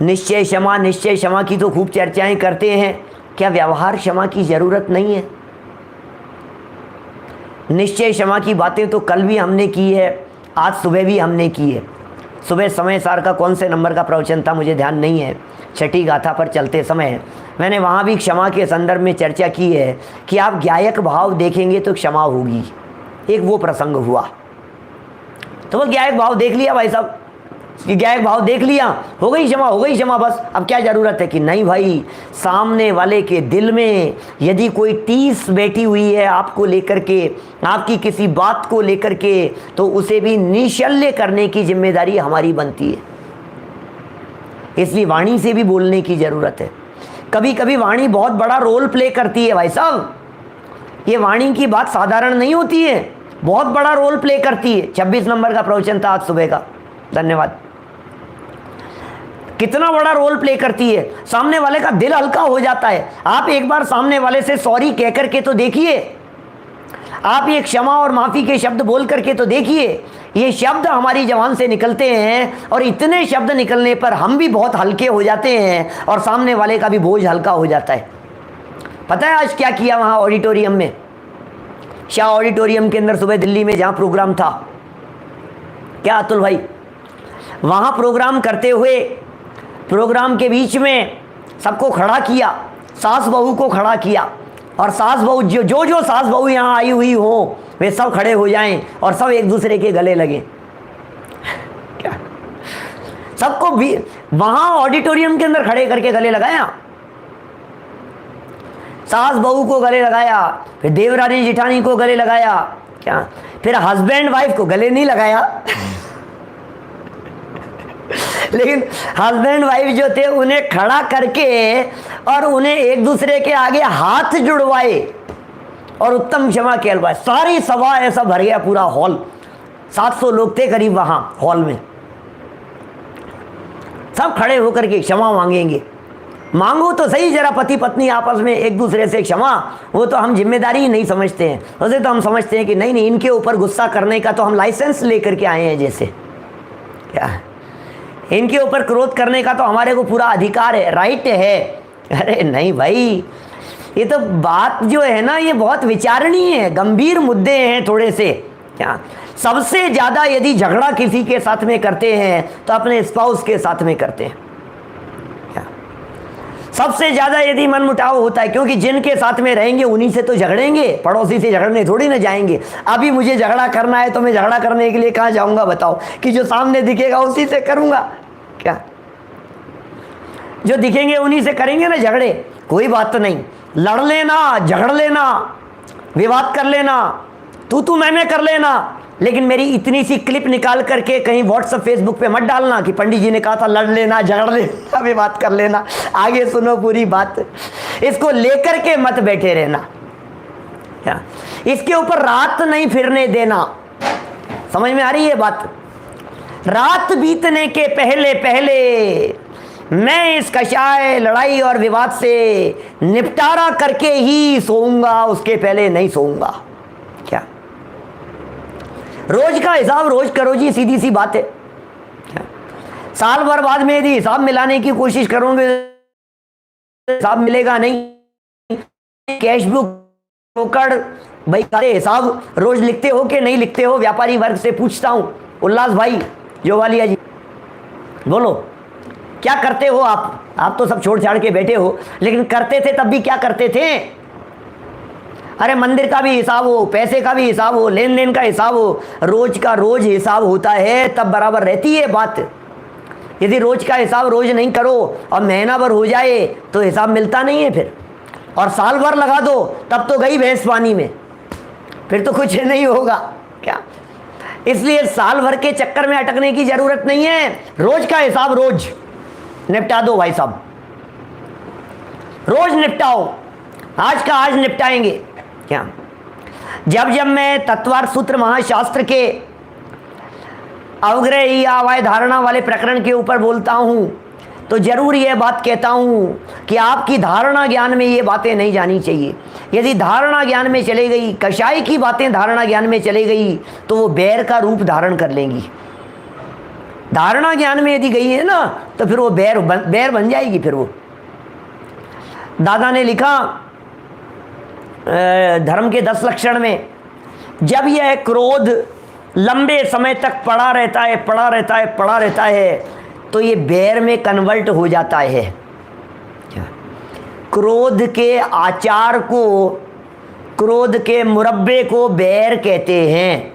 निश्चय क्षमा की तो खूब चर्चाएं करते हैं। क्या व्यवहार क्षमा की ज़रूरत नहीं है? निश्चय क्षमा की बातें तो कल भी हमने की है, आज सुबह भी हमने की है। सुबह समय सार का कौन से नंबर का प्रवचन था मुझे ध्यान नहीं है, छठी गाथा पर चलते समय मैंने वहाँ भी क्षमा के संदर्भ में चर्चा की है कि आप ज्ञायक भाव देखेंगे तो क्षमा होगी। एक वो प्रसंग हुआ, तो वो ज्ञायक भाव देख लिया भाई साहब, कि क्या एक भाव देख लिया, हो गई क्षमा, हो गई क्षमा, बस अब क्या ज़रूरत है। कि नहीं भाई, सामने वाले के दिल में यदि कोई टीस बैठी हुई है आपको लेकर के, आपकी किसी बात को लेकर के, तो उसे भी निशल्य करने की जिम्मेदारी हमारी बनती है। इसलिए वाणी से भी बोलने की ज़रूरत है। कभी कभी वाणी बहुत बड़ा रोल प्ले करती है भाई साहब, ये वाणी की बात साधारण नहीं होती है, बहुत बड़ा रोल प्ले करती है। 26 नंबर का प्रवचन था आज सुबह का, धन्यवाद। कितना बड़ा रोल प्ले करती है, सामने वाले का दिल हल्का हो जाता है। आप एक बार सामने वाले से सॉरी कह करके तो देखिए, आप ये क्षमा और माफ़ी के शब्द बोल करके तो देखिए। ये शब्द हमारी जबान से निकलते हैं और इतने शब्द निकलने पर हम भी बहुत हल्के हो जाते हैं और सामने वाले का भी बोझ हल्का हो जाता है। पता है आज क्या किया वहाँ ऑडिटोरियम में, शाह ऑडिटोरियम के अंदर सुबह दिल्ली में जहाँ प्रोग्राम था, क्या अतुल भाई, वहाँ प्रोग्राम करते हुए प्रोग्राम के बीच में सबको खड़ा किया, सास बहू को खड़ा किया, और सास बहू जो सास बहू यहाँ आई हुई हो वे सब खड़े हो जाएं और सब एक दूसरे के गले लगें। क्या सबको भी वहाँ ऑडिटोरियम के अंदर खड़े करके गले लगाया, सास बहू को गले लगाया, फिर देवरानी जिठानी को गले लगाया, क्या फिर हस्बैंड वाइफ को गले नहीं लगाया लेकिन हस्बैंड वाइफ जो थे उन्हें खड़ा करके और उन्हें एक दूसरे के आगे हाथ जुड़वाए और उत्तम क्षमा कहलवाए। सारी सभा ऐसा भर गया, पूरा हॉल, 700 लोग थे करीब वहां हॉल में, सब खड़े होकर के क्षमा मांगेंगे। मांगो तो सही जरा पति पत्नी आपस में एक दूसरे से क्षमा, वो तो हम जिम्मेदारी ही नहीं समझते हैं। वैसे तो हम समझते हैं कि नहीं नहीं, इनके ऊपर गुस्सा करने का तो हम लाइसेंस लेकर के आए हैं, जैसे क्या इनके ऊपर क्रोध करने का तो हमारे को पूरा अधिकार है, राइट है। अरे नहीं भाई, ये तो बात जो है ना, ये बहुत विचारणीय है, गंभीर मुद्दे हैं थोड़े से। क्या सबसे ज़्यादा यदि झगड़ा किसी के साथ में करते हैं तो अपने स्पाउस के साथ में करते हैं। क्या सबसे ज़्यादा यदि मनमुटाव होता है, क्योंकि जिनके साथ में रहेंगे उन्हीं से तो झगड़ेंगे, पड़ोसी से झगड़ने थोड़ी ना जाएंगे। अभी मुझे झगड़ा करना है तो मैं झगड़ा करने के लिए कहाँ जाऊँगा बताओ, कि जो सामने दिखेगा उसी से करूँगा। क्या जो दिखेंगे उन्हीं से करेंगे ना झगड़े, कोई बात तो नहीं, लड़ लेना, झगड़ लेना, विवाद कर लेना, तू मैं कर लेना, लेकिन मेरी इतनी सी क्लिप निकाल करके कहीं व्हाट्सएप फेसबुक पे मत डालना कि पंडित जी ने कहा था लड़ लेना, झगड़ लेना, विवाद कर लेना। आगे सुनो पूरी बात, इसको लेकर के मत बैठे रहना। क्या इसके ऊपर रात नहीं फिरने देना। समझ में आ रही है बात? रात बीतने के पहले पहले मैं इस कषाय लड़ाई और विवाद से निपटारा करके ही सोऊंगा, उसके पहले नहीं सोऊंगा। क्या रोज का हिसाब रोज करो जी, सीधी सी बात है। क्या साल भर बाद में यदि हिसाब मिलाने की कोशिश करोगे हिसाब मिलेगा नहीं। कैश बुक, रोकड़, भाई सारे हिसाब रोज लिखते हो कि नहीं लिखते हो? व्यापारी वर्ग से पूछता हूं, उल्लास भाई जोवालिया जी, बोलो क्या करते हो आप तो सब छोड़ छाड़ के बैठे हो, लेकिन करते थे तब भी क्या करते थे? अरे मंदिर का भी हिसाब हो, पैसे का भी हिसाब हो, लेन देन का हिसाब हो, रोज का रोज हिसाब होता है तब बराबर रहती है बात। यदि रोज का हिसाब रोज नहीं करो और महीना भर हो जाए तो हिसाब मिलता नहीं है फिर, और साल भर लगा दो तब तो गई भैंस पानी में, फिर तो कुछ नहीं होगा। क्या इसलिए साल भर के चक्कर में अटकने की जरूरत नहीं है, रोज का हिसाब रोज निपटा दो भाई साहब, रोज निपटाओ, आज का आज निपटाएंगे। क्या जब जब मैं तत्वार्थ सूत्र महाशास्त्र के अवग्रह या अवय धारणा वाले प्रकरण के ऊपर बोलता हूं तो जरूर यह बात कहता हूं कि आपकी धारणा ज्ञान में ये बातें नहीं जानी चाहिए। यदि धारणा ज्ञान में चली गई, कषाय की बातें धारणा ज्ञान में चली गई तो वो बैर का रूप धारण कर लेंगी। धारणा ज्ञान में यदि गई है ना तो फिर वो बैर बन जाएगी। फिर वो दादा ने लिखा धर्म के 10 लक्षण में, जब यह क्रोध लंबे समय तक पड़ा रहता है तो ये बैर में कन्वर्ट हो जाता है। क्रोध के आचार को, क्रोध के मुरब्बे को बैर कहते हैं।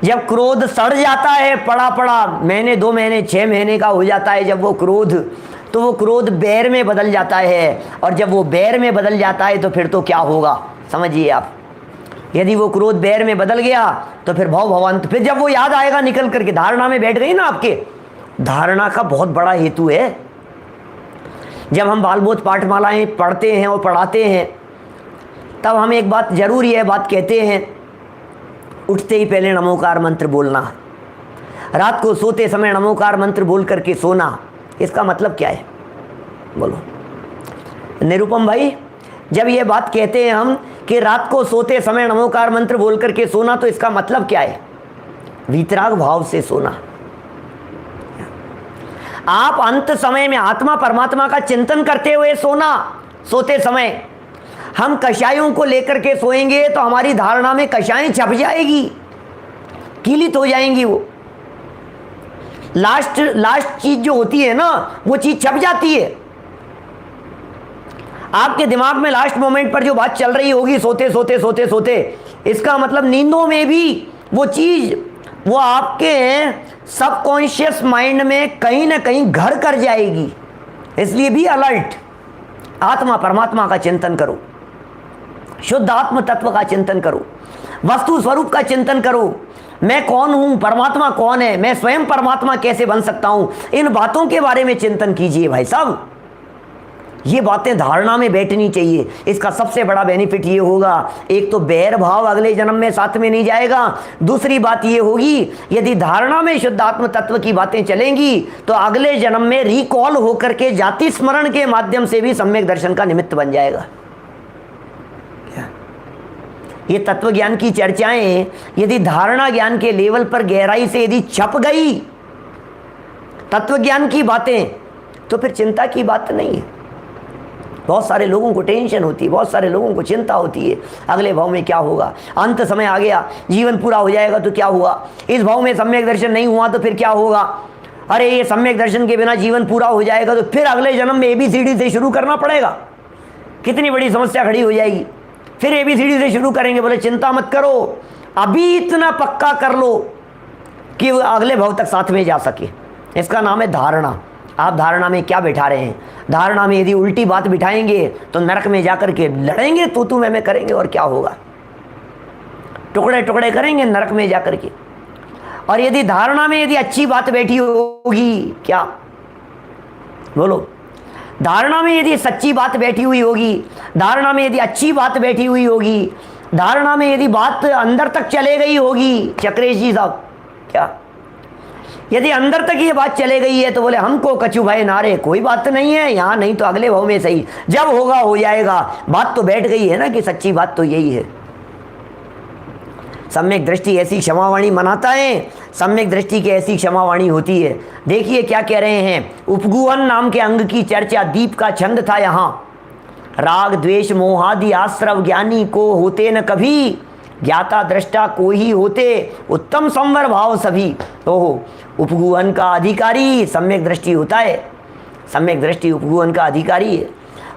जब क्रोध सड़ जाता है, पड़ा पड़ा महीने 2 महीने 6 महीने का हो जाता है जब वो क्रोध, तो वो क्रोध बैर में बदल जाता है। और जब वो बैर में बदल जाता है तो फिर तो क्या होगा समझिए आप। यदि वो क्रोध बैर में बदल गया तो फिर भव भवंत, फिर जब वो याद आएगा निकल करके धारणा में बैठ गई ना आपके, धारणा का बहुत बड़ा हेतु है। जब हम बालबोध पाठमालाएं पढ़ते हैं और पढ़ाते हैं तब हम एक बात जरूर यह बात कहते हैं, उठते ही पहले नमोकार मंत्र बोलना, रात को सोते समय नमोकार मंत्र बोल करके सोना। इसका मतलब क्या है बोलो निरुपम भाई? जब ये बात कहते हैं हम कि रात को सोते समय नमोकार मंत्र बोल करके सोना, तो इसका मतलब क्या है? वीतराग भाव से सोना। आप अंत समय में आत्मा परमात्मा का चिंतन करते हुए सोना। सोते समय हम कषायों को लेकर के सोएंगे तो हमारी धारणा में कषायें छप जाएगी, कीलित हो जाएंगी। वो लास्ट चीज जो होती है ना, वो चीज छप जाती है आपके दिमाग में। लास्ट मोमेंट पर जो बात चल रही होगी सोते सोते सोते सोते, इसका मतलब नींदों में भी वो चीज वो आपके सबकॉन्शियस माइंड में कहीं ना कहीं घर कर जाएगी। इसलिए भी अलर्ट, आत्मा परमात्मा का चिंतन करो, शुद्ध आत्म तत्व का चिंतन करो, वस्तु स्वरूप का चिंतन करो। मैं कौन हूं, परमात्मा कौन है, मैं स्वयं परमात्मा कैसे बन सकता हूं, इन बातों के बारे में चिंतन कीजिए भाई साहब। ये बातें धारणा में बैठनी चाहिए। इसका सबसे बड़ा बेनिफिट ये होगा, एक तो बैर भाव अगले जन्म में साथ में नहीं जाएगा। दूसरी बात ये होगी, यदि धारणा में शुद्ध आत्म तत्व की बातें चलेंगी तो अगले जन्म में रिकॉल होकर के जाति स्मरण के माध्यम से भी सम्यक दर्शन का निमित्त बन जाएगा। ये तत्व ज्ञान की चर्चाएं यदि धारणा ज्ञान के लेवल पर गहराई से यदि छप गई तत्व ज्ञान की बातें, तो फिर चिंता की बात नहीं है। बहुत सारे लोगों को टेंशन होती है, बहुत सारे लोगों को चिंता होती है, अगले भाव में क्या होगा, अंत समय आ गया, जीवन पूरा हो जाएगा तो क्या हुआ, इस भाव में सम्यक दर्शन नहीं हुआ तो फिर क्या होगा, अरे ये सम्यक दर्शन के बिना जीवन पूरा हो जाएगा तो फिर अगले जन्म में ABCD से शुरू करना पड़ेगा, कितनी बड़ी समस्या खड़ी हो जाएगी। फिर ABCD से शुरू करेंगे, बोले चिंता मत करो, अभी इतना पक्का कर लो कि वो अगले भाव तक साथ में जा सके। इसका नाम है धारणा। आप धारणा में क्या बिठा रहे हैं? धारणा में यदि उल्टी बात बिठाएंगे तो नरक में जाकर के लड़ेंगे, तू मैं करेंगे और क्या होगा, टुकड़े टुकड़े करेंगे नरक में जाकर के। और यदि धारणा में यदि अच्छी बात बैठी होगी, क्या बोलो, धारणा में यदि सच्ची बात बैठी हुई होगी, धारणा में यदि अच्छी बात बैठी हुई होगी, धारणा में यदि बात अंदर तक चले गई होगी, चक्रेश जी साहब, क्या यदि अंदर तक ये बात चले गई है तो बोले हमको कछु भाई नारे, कोई बात नहीं है, यहाँ नहीं तो अगले भाव में सही, जब होगा हो जाएगा। बात तो बैठ गई है ना कि सच्ची बात तो यही है। सम्यक दृष्टि ऐसी क्षमावाणी मनाता है, सम्यक दृष्टि की ऐसी क्षमावाणी होती है। देखिए क्या कह रहे हैं, उपगुहन नाम के अंग की चर्चा, दीप का छंद था यहाँ। राग द्वेष मोहादि आश्रव ज्ञानी को होते न कभी, ज्ञाता दृष्टा को ही होते उत्तम संवर भाव सभी। ओहो, उपगुहन का अधिकारी सम्यक दृष्टि होता है, सम्यक दृष्टि उपगुहन का अधिकारी है।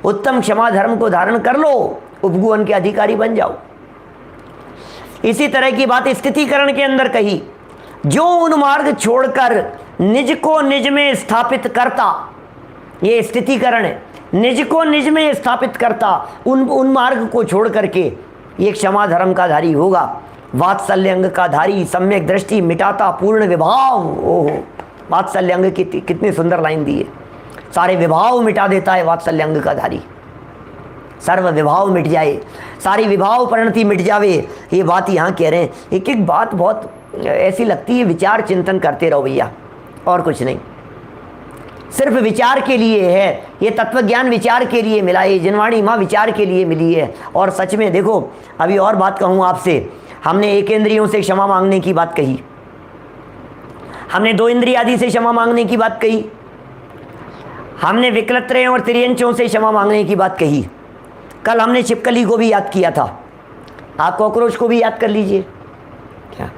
उत्तम क्षमा धर्म को धारण कर लो, उपगुहन के अधिकारी बन जाओ। इसी तरह की बात स्थितिकरण के अंदर कही, जो उन मार्ग छोड़कर निज को निज में स्थापित करता, ये स्थितिकरण है, निज को निज में स्थापित करता, उन मार्ग को छोड़ करके ये क्षमा धर्म का धारी होगा। वात्सल्य अंग का धारी, सम्यक दृष्टि मिटाता पूर्ण विभाव। ओहो, वात्सल्य अंग की कितनी सुंदर लाइन दी है, सारे विभाव मिटा देता है वात्सल्य अंग का धारी। सर्व विभाव मिट जाए, सारी विभाव परिणति मिट जावे, ये बात यहाँ कह रहे हैं। एक एक बात बहुत ऐसी लगती है, विचार चिंतन करते रहो भैया, और कुछ नहीं, सिर्फ विचार के लिए है ये तत्व ज्ञान, विचार के लिए मिला है, जिनवाणी माँ विचार के लिए मिली है। और सच में देखो, अभी और बात कहूँ आपसे, हमने एक इंद्रियों से क्षमा मांगने की बात कही, हमने 2 इंद्रिय आदि से क्षमा मांगने की बात कही, हमने विकलत्रय और त्रियंचों से क्षमा मांगने की बात कही। कल हमने छिपकली को भी याद किया था, आप कॉकरोच को भी याद कर लीजिए, क्या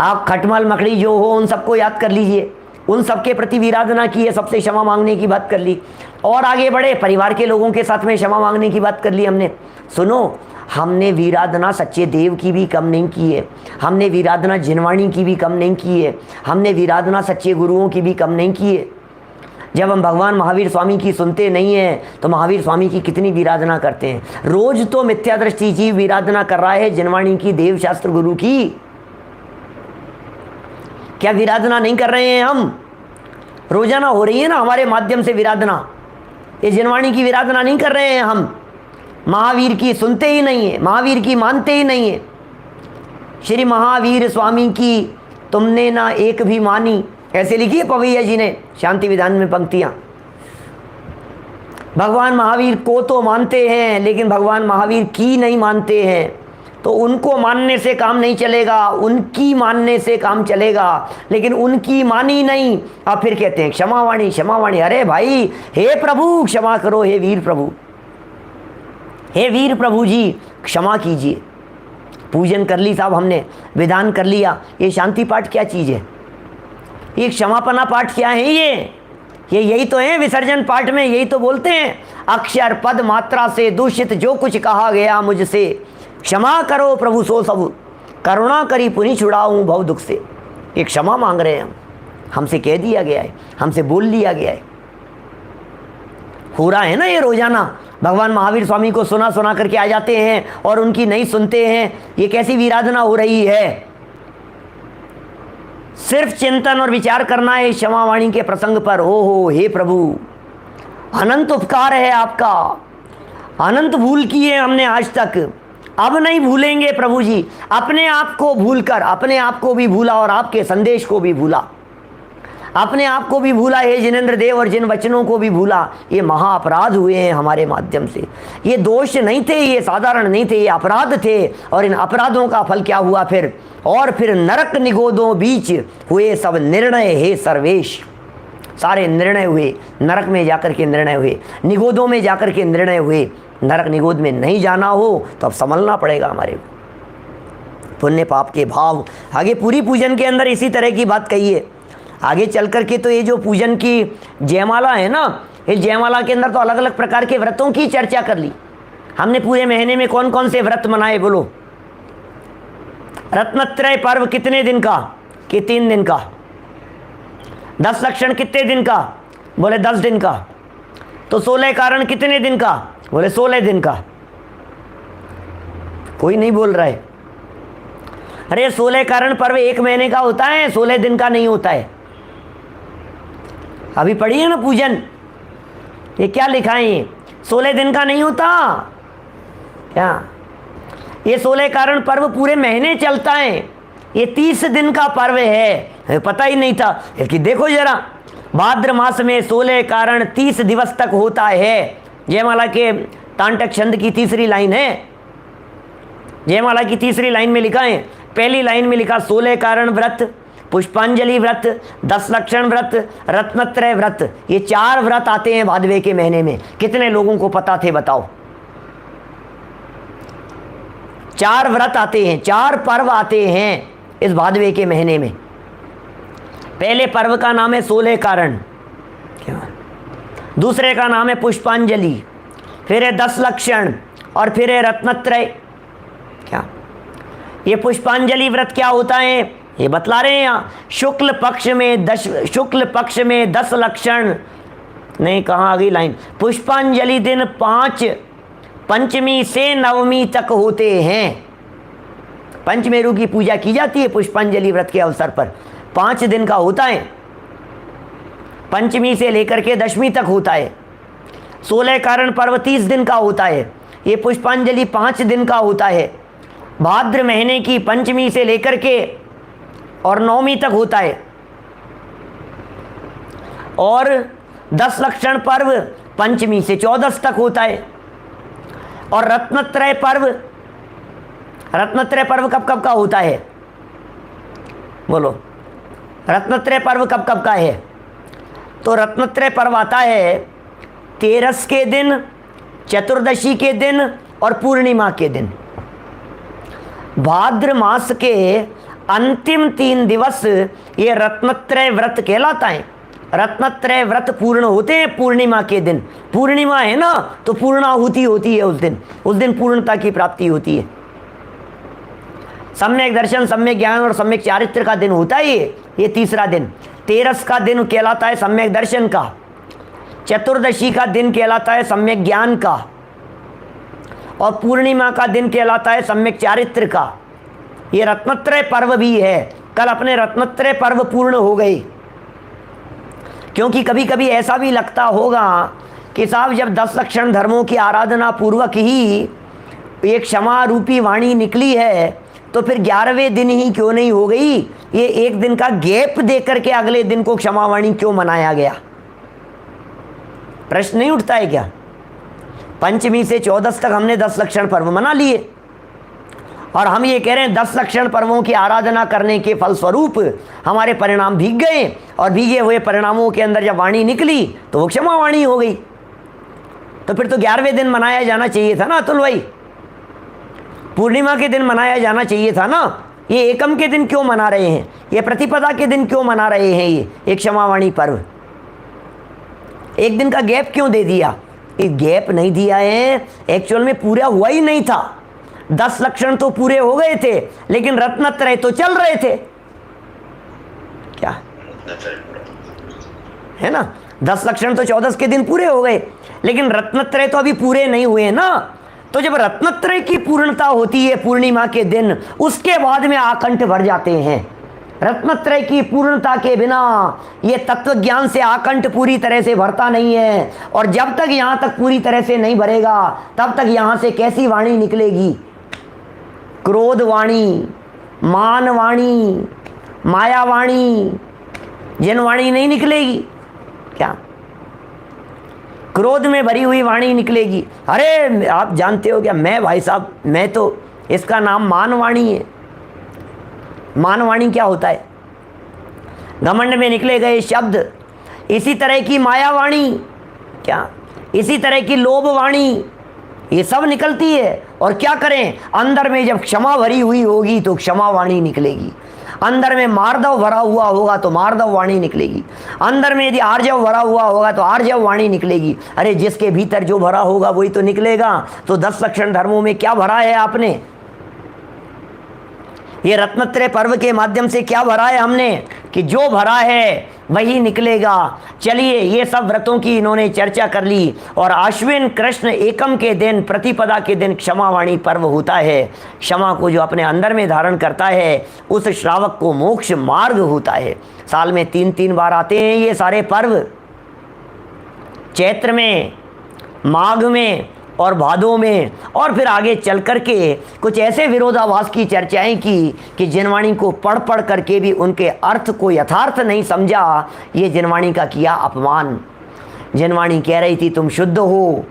आप खटमल मकड़ी जो हो उन सबको याद कर लीजिए, उन सबके प्रति विराधना की है, सबसे क्षमा मांगने की बात कर ली। और आगे बढ़े, परिवार के लोगों के साथ में क्षमा मांगने की बात कर ली हमने। सुनो, हमने वीराधना सच्चे देव की भी कम नहीं की है, हमने वीराधना जिनवाणी की भी कम नहीं की है, हमने वीराधना सच्चे गुरुओं की भी कम नहीं की है। जब हम भगवान महावीर स्वामी की सुनते नहीं हैं तो महावीर स्वामी की कितनी वीराधना करते हैं। रोज तो मिथ्या दृष्टि जी वीराधना कर रहा है जिनवाणी की, देव शास्त्र गुरु की। क्या वीराधना नहीं कर रहे हैं हम? रोजाना हो रही है ना हमारे माध्यम से वीराधना। ये जिनवाणी की वीराधना नहीं कर रहे हैं हम। महावीर की सुनते ही नहीं है, महावीर की मानते ही नहीं है। श्री महावीर स्वामी की तुमने ना एक भी मानी, ऐसे लिखी है पवैया जी ने शांति विधान में पंक्तियां। भगवान महावीर को तो मानते हैं लेकिन भगवान महावीर की नहीं मानते हैं। तो उनको मानने से काम नहीं चलेगा, उनकी मानने से काम चलेगा, लेकिन उनकी मानी नहीं। अब फिर कहते हैं क्षमावाणी क्षमावाणी। अरे भाई, हे प्रभु क्षमा करो, हे वीर प्रभु, हे वीर प्रभु जी क्षमा कीजिए। पूजन कर ली साहब हमने, विधान कर लिया, ये शांति पाठ क्या चीज़ है? ये क्षमापना पाठ क्या है? ये यही तो है विसर्जन पाठ में, यही तो बोलते हैं अक्षर पद मात्रा से दूषित जो कुछ कहा गया मुझसे क्षमा करो प्रभु सो सब, करुणा करी पुनि छुड़ाऊं भव दुख से। एक क्षमा मांग रहे हैं हम, हमसे कह दिया गया है, हमसे बोल लिया गया है। हो रहा है ना ये रोजाना। भगवान महावीर स्वामी को सुना सुना करके आ जाते हैं और उनकी नहीं सुनते हैं। ये कैसी वीराधना हो रही है? सिर्फ चिंतन और विचार करना है क्षमावाणी के प्रसंग पर। हो हे प्रभु, अनंत उपकार है आपका, अनंत भूल किए हमने आज तक, अब नहीं भूलेंगे प्रभु जी। अपने आप को भूलकर अपने आप को भी भूला और आपके संदेश को भी भूला, अपने आप को भी भूला हे जिनेंद्र देव, और जिन वचनों को भी भूला। ये महा अपराध हुए हैं हमारे माध्यम से। ये दोष नहीं थे, ये साधारण नहीं थे, ये अपराध थे। और इन अपराधों का फल क्या हुआ फिर? और फिर नरक निगोदों बीच हुए सब निर्णय हे सर्वेश। सारे निर्णय हुए, नरक में जाकर के निर्णय हुए, निगोदों में जाकर के निर्णय हुए। नरक निगोद में नहीं जाना हो तो अब संभलना पड़ेगा हमारे पुण्य पाप के भाव। आगे पूरी पूजन के अंदर इसी तरह की बात कही है। आगे चल करके तो ये जो पूजन की जयमाला है ना, इस जयमाला के अंदर तो अलग अलग प्रकार के व्रतों की चर्चा कर ली हमने। पूरे महीने में कौन कौन से व्रत मनाए बोलो? रत्नत्रय पर्व कितने दिन का? कि 3 दिन का। 10 लक्षण कितने दिन का? बोले 10 दिन का। तो 16 कारण कितने दिन का? बोले 16 दिन का। कोई नहीं बोल रहा है। अरे 16 कारण पर्व 1 महीने का होता है, 16 दिन का नहीं होता है। अभी पढ़िए ना पूजन, ये क्या लिखा है? ये 16 दिन का नहीं होता क्या? ये 16 कारण पर्व पूरे महीने चलता है। ये 30 दिन का पर्व है, पता ही नहीं था। इसकी देखो जरा, भाद्र मास में 16 कारण 30 दिवस तक होता है। जयमाला के तांडक छंद की 3री लाइन है। जयमाला की 3री लाइन में लिखा है, पहली लाइन में लिखा 16 कारण व्रत, पुष्पांजलि व्रत, 10 लक्षण व्रत, रत्नत्रय व्रत। ये 4 व्रत आते हैं भादवे के महीने में। कितने लोगों को पता थे बताओ? 4 व्रत आते हैं, 4 पर्व आते हैं इस भादवे के महीने में। पहले पर्व का नाम है 16 कारण, दूसरे का नाम है पुष्पांजलि, फिर है 10 लक्षण और फिर है रत्नत्रय। क्या ये पुष्पांजलि व्रत क्या होता है ये बतला रहे हैं यहाँ। शुक्ल पक्ष में 10 लक्षण, नहीं कहाँ आ गई लाइन? पुष्पांजलि दिन 5 पंचमी से नवमी तक होते हैं। पंचमेरु की पूजा की जाती है पुष्पांजलि व्रत के अवसर पर। 5 दिन का होता है, पंचमी से लेकर के दशमी तक होता है। 16 कारण पर्व 30 दिन का होता है, ये पुष्पांजलि 5 दिन का होता है। भाद्र महीने की पंचमी से लेकर के और नवमी तक होता है। और 10 लक्षण पर्व पंचमी से 14 तक होता है। और रत्नत्रय पर्व कब कब का होता है बोलो? रत्नत्रय पर्व कब कब का है? तो रत्नत्रय पर्व आता है 13 के दिन, चतुर्दशी के दिन और पूर्णिमा के दिन। भाद्र मास के अंतिम 3 दिवस ये रत्नत्रय व्रत कहलाता है। रत्नत्रय व्रत पूर्ण होते हैं पूर्णिमा के दिन। पूर्णिमा है ना, तो पूर्णाहुति होती है उस दिन पूर्णता की प्राप्ति होती है। सम्यक दर्शन, सम्यक ज्ञान और सम्यक चारित्र का दिन होता है ये तीसरा दिन। 13 का दिन कहलाता है सम्यक दर्शन का, चतुर्दशी का दिन कहलाता है सम्यक ज्ञान का, और पूर्णिमा का दिन कहलाता है सम्यक चारित्र का। ये रत्नत्रय पर्व भी है। कल अपने रत्नत्रय पर्व पूर्ण हो गए। क्योंकि कभी कभी ऐसा भी लगता होगा कि साहब जब 10 लक्षण धर्मों की आराधना पूर्वक ही एक क्षमा रूपी वाणी निकली है, तो फिर 11वें दिन ही क्यों नहीं हो गई? ये एक दिन का गैप देकर के अगले दिन को क्षमा वाणी क्यों मनाया गया? प्रश्न नहीं उठता है क्या? पंचमी से 14 तक हमने 10 लक्षण पर्व मना लिए, और हम ये कह रहे हैं 10 लक्षण पर्वों की आराधना करने के फलस्वरूप हमारे परिणाम भीग गए, और भीगे हुए परिणामों के अंदर जब वाणी निकली तो वो क्षमा वाणी हो गई। तो फिर तो 11वें दिन मनाया जाना चाहिए था ना अतुल भाई, पूर्णिमा के दिन मनाया जाना चाहिए था ना। ये एकम के दिन क्यों मना रहे हैं? ये प्रतिपदा के दिन क्यों मना रहे हैं? ये क्षमा वाणी पर्व एक दिन का गैप क्यों दे दिया? ये गैप नहीं दिया है, एक्चुअल में पूरा हुआ ही नहीं था। 10 लक्षण तो पूरे हो गए थे, लेकिन रत्नत्रय तो चल रहे थे। क्या है ना, 10 लक्षण तो 14 के दिन पूरे हो गए, लेकिन रत्नत्रय तो अभी पूरे नहीं हुए ना। तो जब रत्नत्रय की पूर्णता होती है पूर्णिमा के दिन, उसके बाद में आकंठ भर जाते हैं। रत्नत्रय की पूर्णता के बिना ये तत्व ज्ञान से आकंठ पूरी तरह से भरता नहीं है, और जब तक यहां तक पूरी तरह से नहीं भरेगा तब तक यहां से कैसी वाणी निकलेगी? क्रोध वाणी, मान वाणी, माया वाणी, जन वाणी नहीं निकलेगी क्या? क्रोध में भरी हुई वाणी निकलेगी। अरे आप जानते हो क्या? मैं भाई साहब, मैं तो, इसका नाम मान वाणी है। मान वाणी क्या होता है? घमंड में निकले गए शब्द। इसी तरह की माया वाणी, क्या इसी तरह की लोभ वाणी, ये सब निकलती है। और क्या करें, अंदर में जब क्षमा भरी हुई होगी तो क्षमा वाणी निकलेगी। अंदर में मार्दव भरा हुआ होगा तो मार्दव वाणी निकलेगी। अंदर में यदि आर्जव भरा हुआ होगा तो आर्जव वाणी निकलेगी। अरे जिसके भीतर जो भरा होगा वही तो निकलेगा। तो 10 लक्षण धर्मों में क्या भरा है आपने? ये रत्नत्रय पर्व के माध्यम से क्या भरा है हमने? कि जो भरा है वही निकलेगा। चलिए, ये सब व्रतों की इन्होंने चर्चा कर ली, और आश्विन कृष्ण एकम के दिन, प्रतिपदा के दिन क्षमा वाणी पर्व होता है। क्षमा को जो अपने अंदर में धारण करता है उस श्रावक को मोक्ष मार्ग होता है। साल में 3 बार आते हैं ये सारे पर्व, चैत्र में, माघ में और भादों में। और फिर आगे चल करके कुछ ऐसे विरोधाभास की चर्चाएं की कि जिनवाणी को पढ़ पढ़ करके भी उनके अर्थ को यथार्थ नहीं समझा। ये जिनवाणी का किया अपमान। जिनवाणी कह रही थी तुम शुद्ध हो,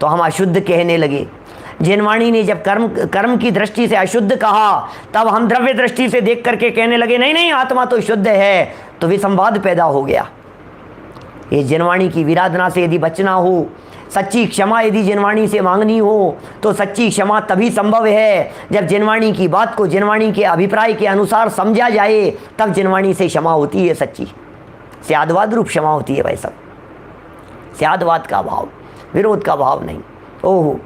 तो हम अशुद्ध कहने लगे। जिनवाणी ने जब कर्म की दृष्टि से अशुद्ध कहा, तब हम द्रव्य दृष्टि से देख करके कहने लगे नहीं नहीं आत्मा तो शुद्ध है। तो विसंवाद पैदा हो गया। ये जिनवाणी की विराधना से यदि बचना हो, सच्ची क्षमा यदि जिनवाणी से मांगनी हो, तो सच्ची क्षमा तभी संभव है जब जिनवाणी की बात को जिनवाणी के अभिप्राय के अनुसार समझा जाए, तब जिनवाणी से क्षमा होती है सच्ची। स्यादवाद रूप क्षमा होती है भाई साहब, स्यादवाद का भाव, विरोध का भाव नहीं। ओहो,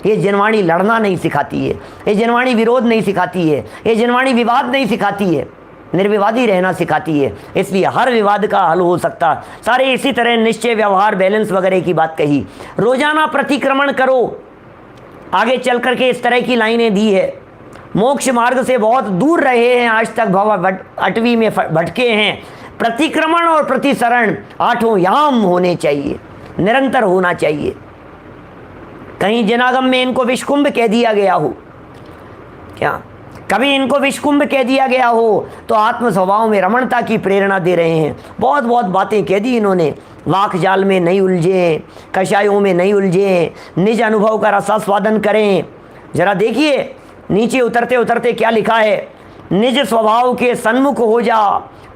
ये जिनवाणी लड़ना नहीं सिखाती है, ये जिनवाणी विरोध नहीं सिखाती है, ये जिनवाणी विवाद नहीं सिखाती है, निर्विवादी रहना सिखाती है। इसलिए हर विवाद का हल हो सकता। सारे इसी तरह निश्चय, व्यवहार, बैलेंस वगैरह की बात कही। रोजाना प्रतिक्रमण करो, आगे चल करके इस तरह की लाइनें दी है। मोक्ष मार्ग से बहुत दूर रहे हैं आज तक, भव अटवी में भटके हैं। प्रतिक्रमण और प्रतिसरण 8 याम होने चाहिए, निरंतर होना चाहिए। कहीं जिनागम में इनको विषकुंभ कह दिया गया हो क्या? कभी इनको विषकुंभ कह दिया गया हो तो आत्म स्वभाव में रमणता की प्रेरणा दे रहे हैं। बहुत बहुत बातें कह दी इन्होंने। वाक जाल में नहीं उलझे, कषायों में नहीं उलझे, निज अनुभव का रसास्वादन करें। जरा देखिए नीचे उतरते उतरते क्या लिखा है। निज स्वभाव के सन्मुख हो जा,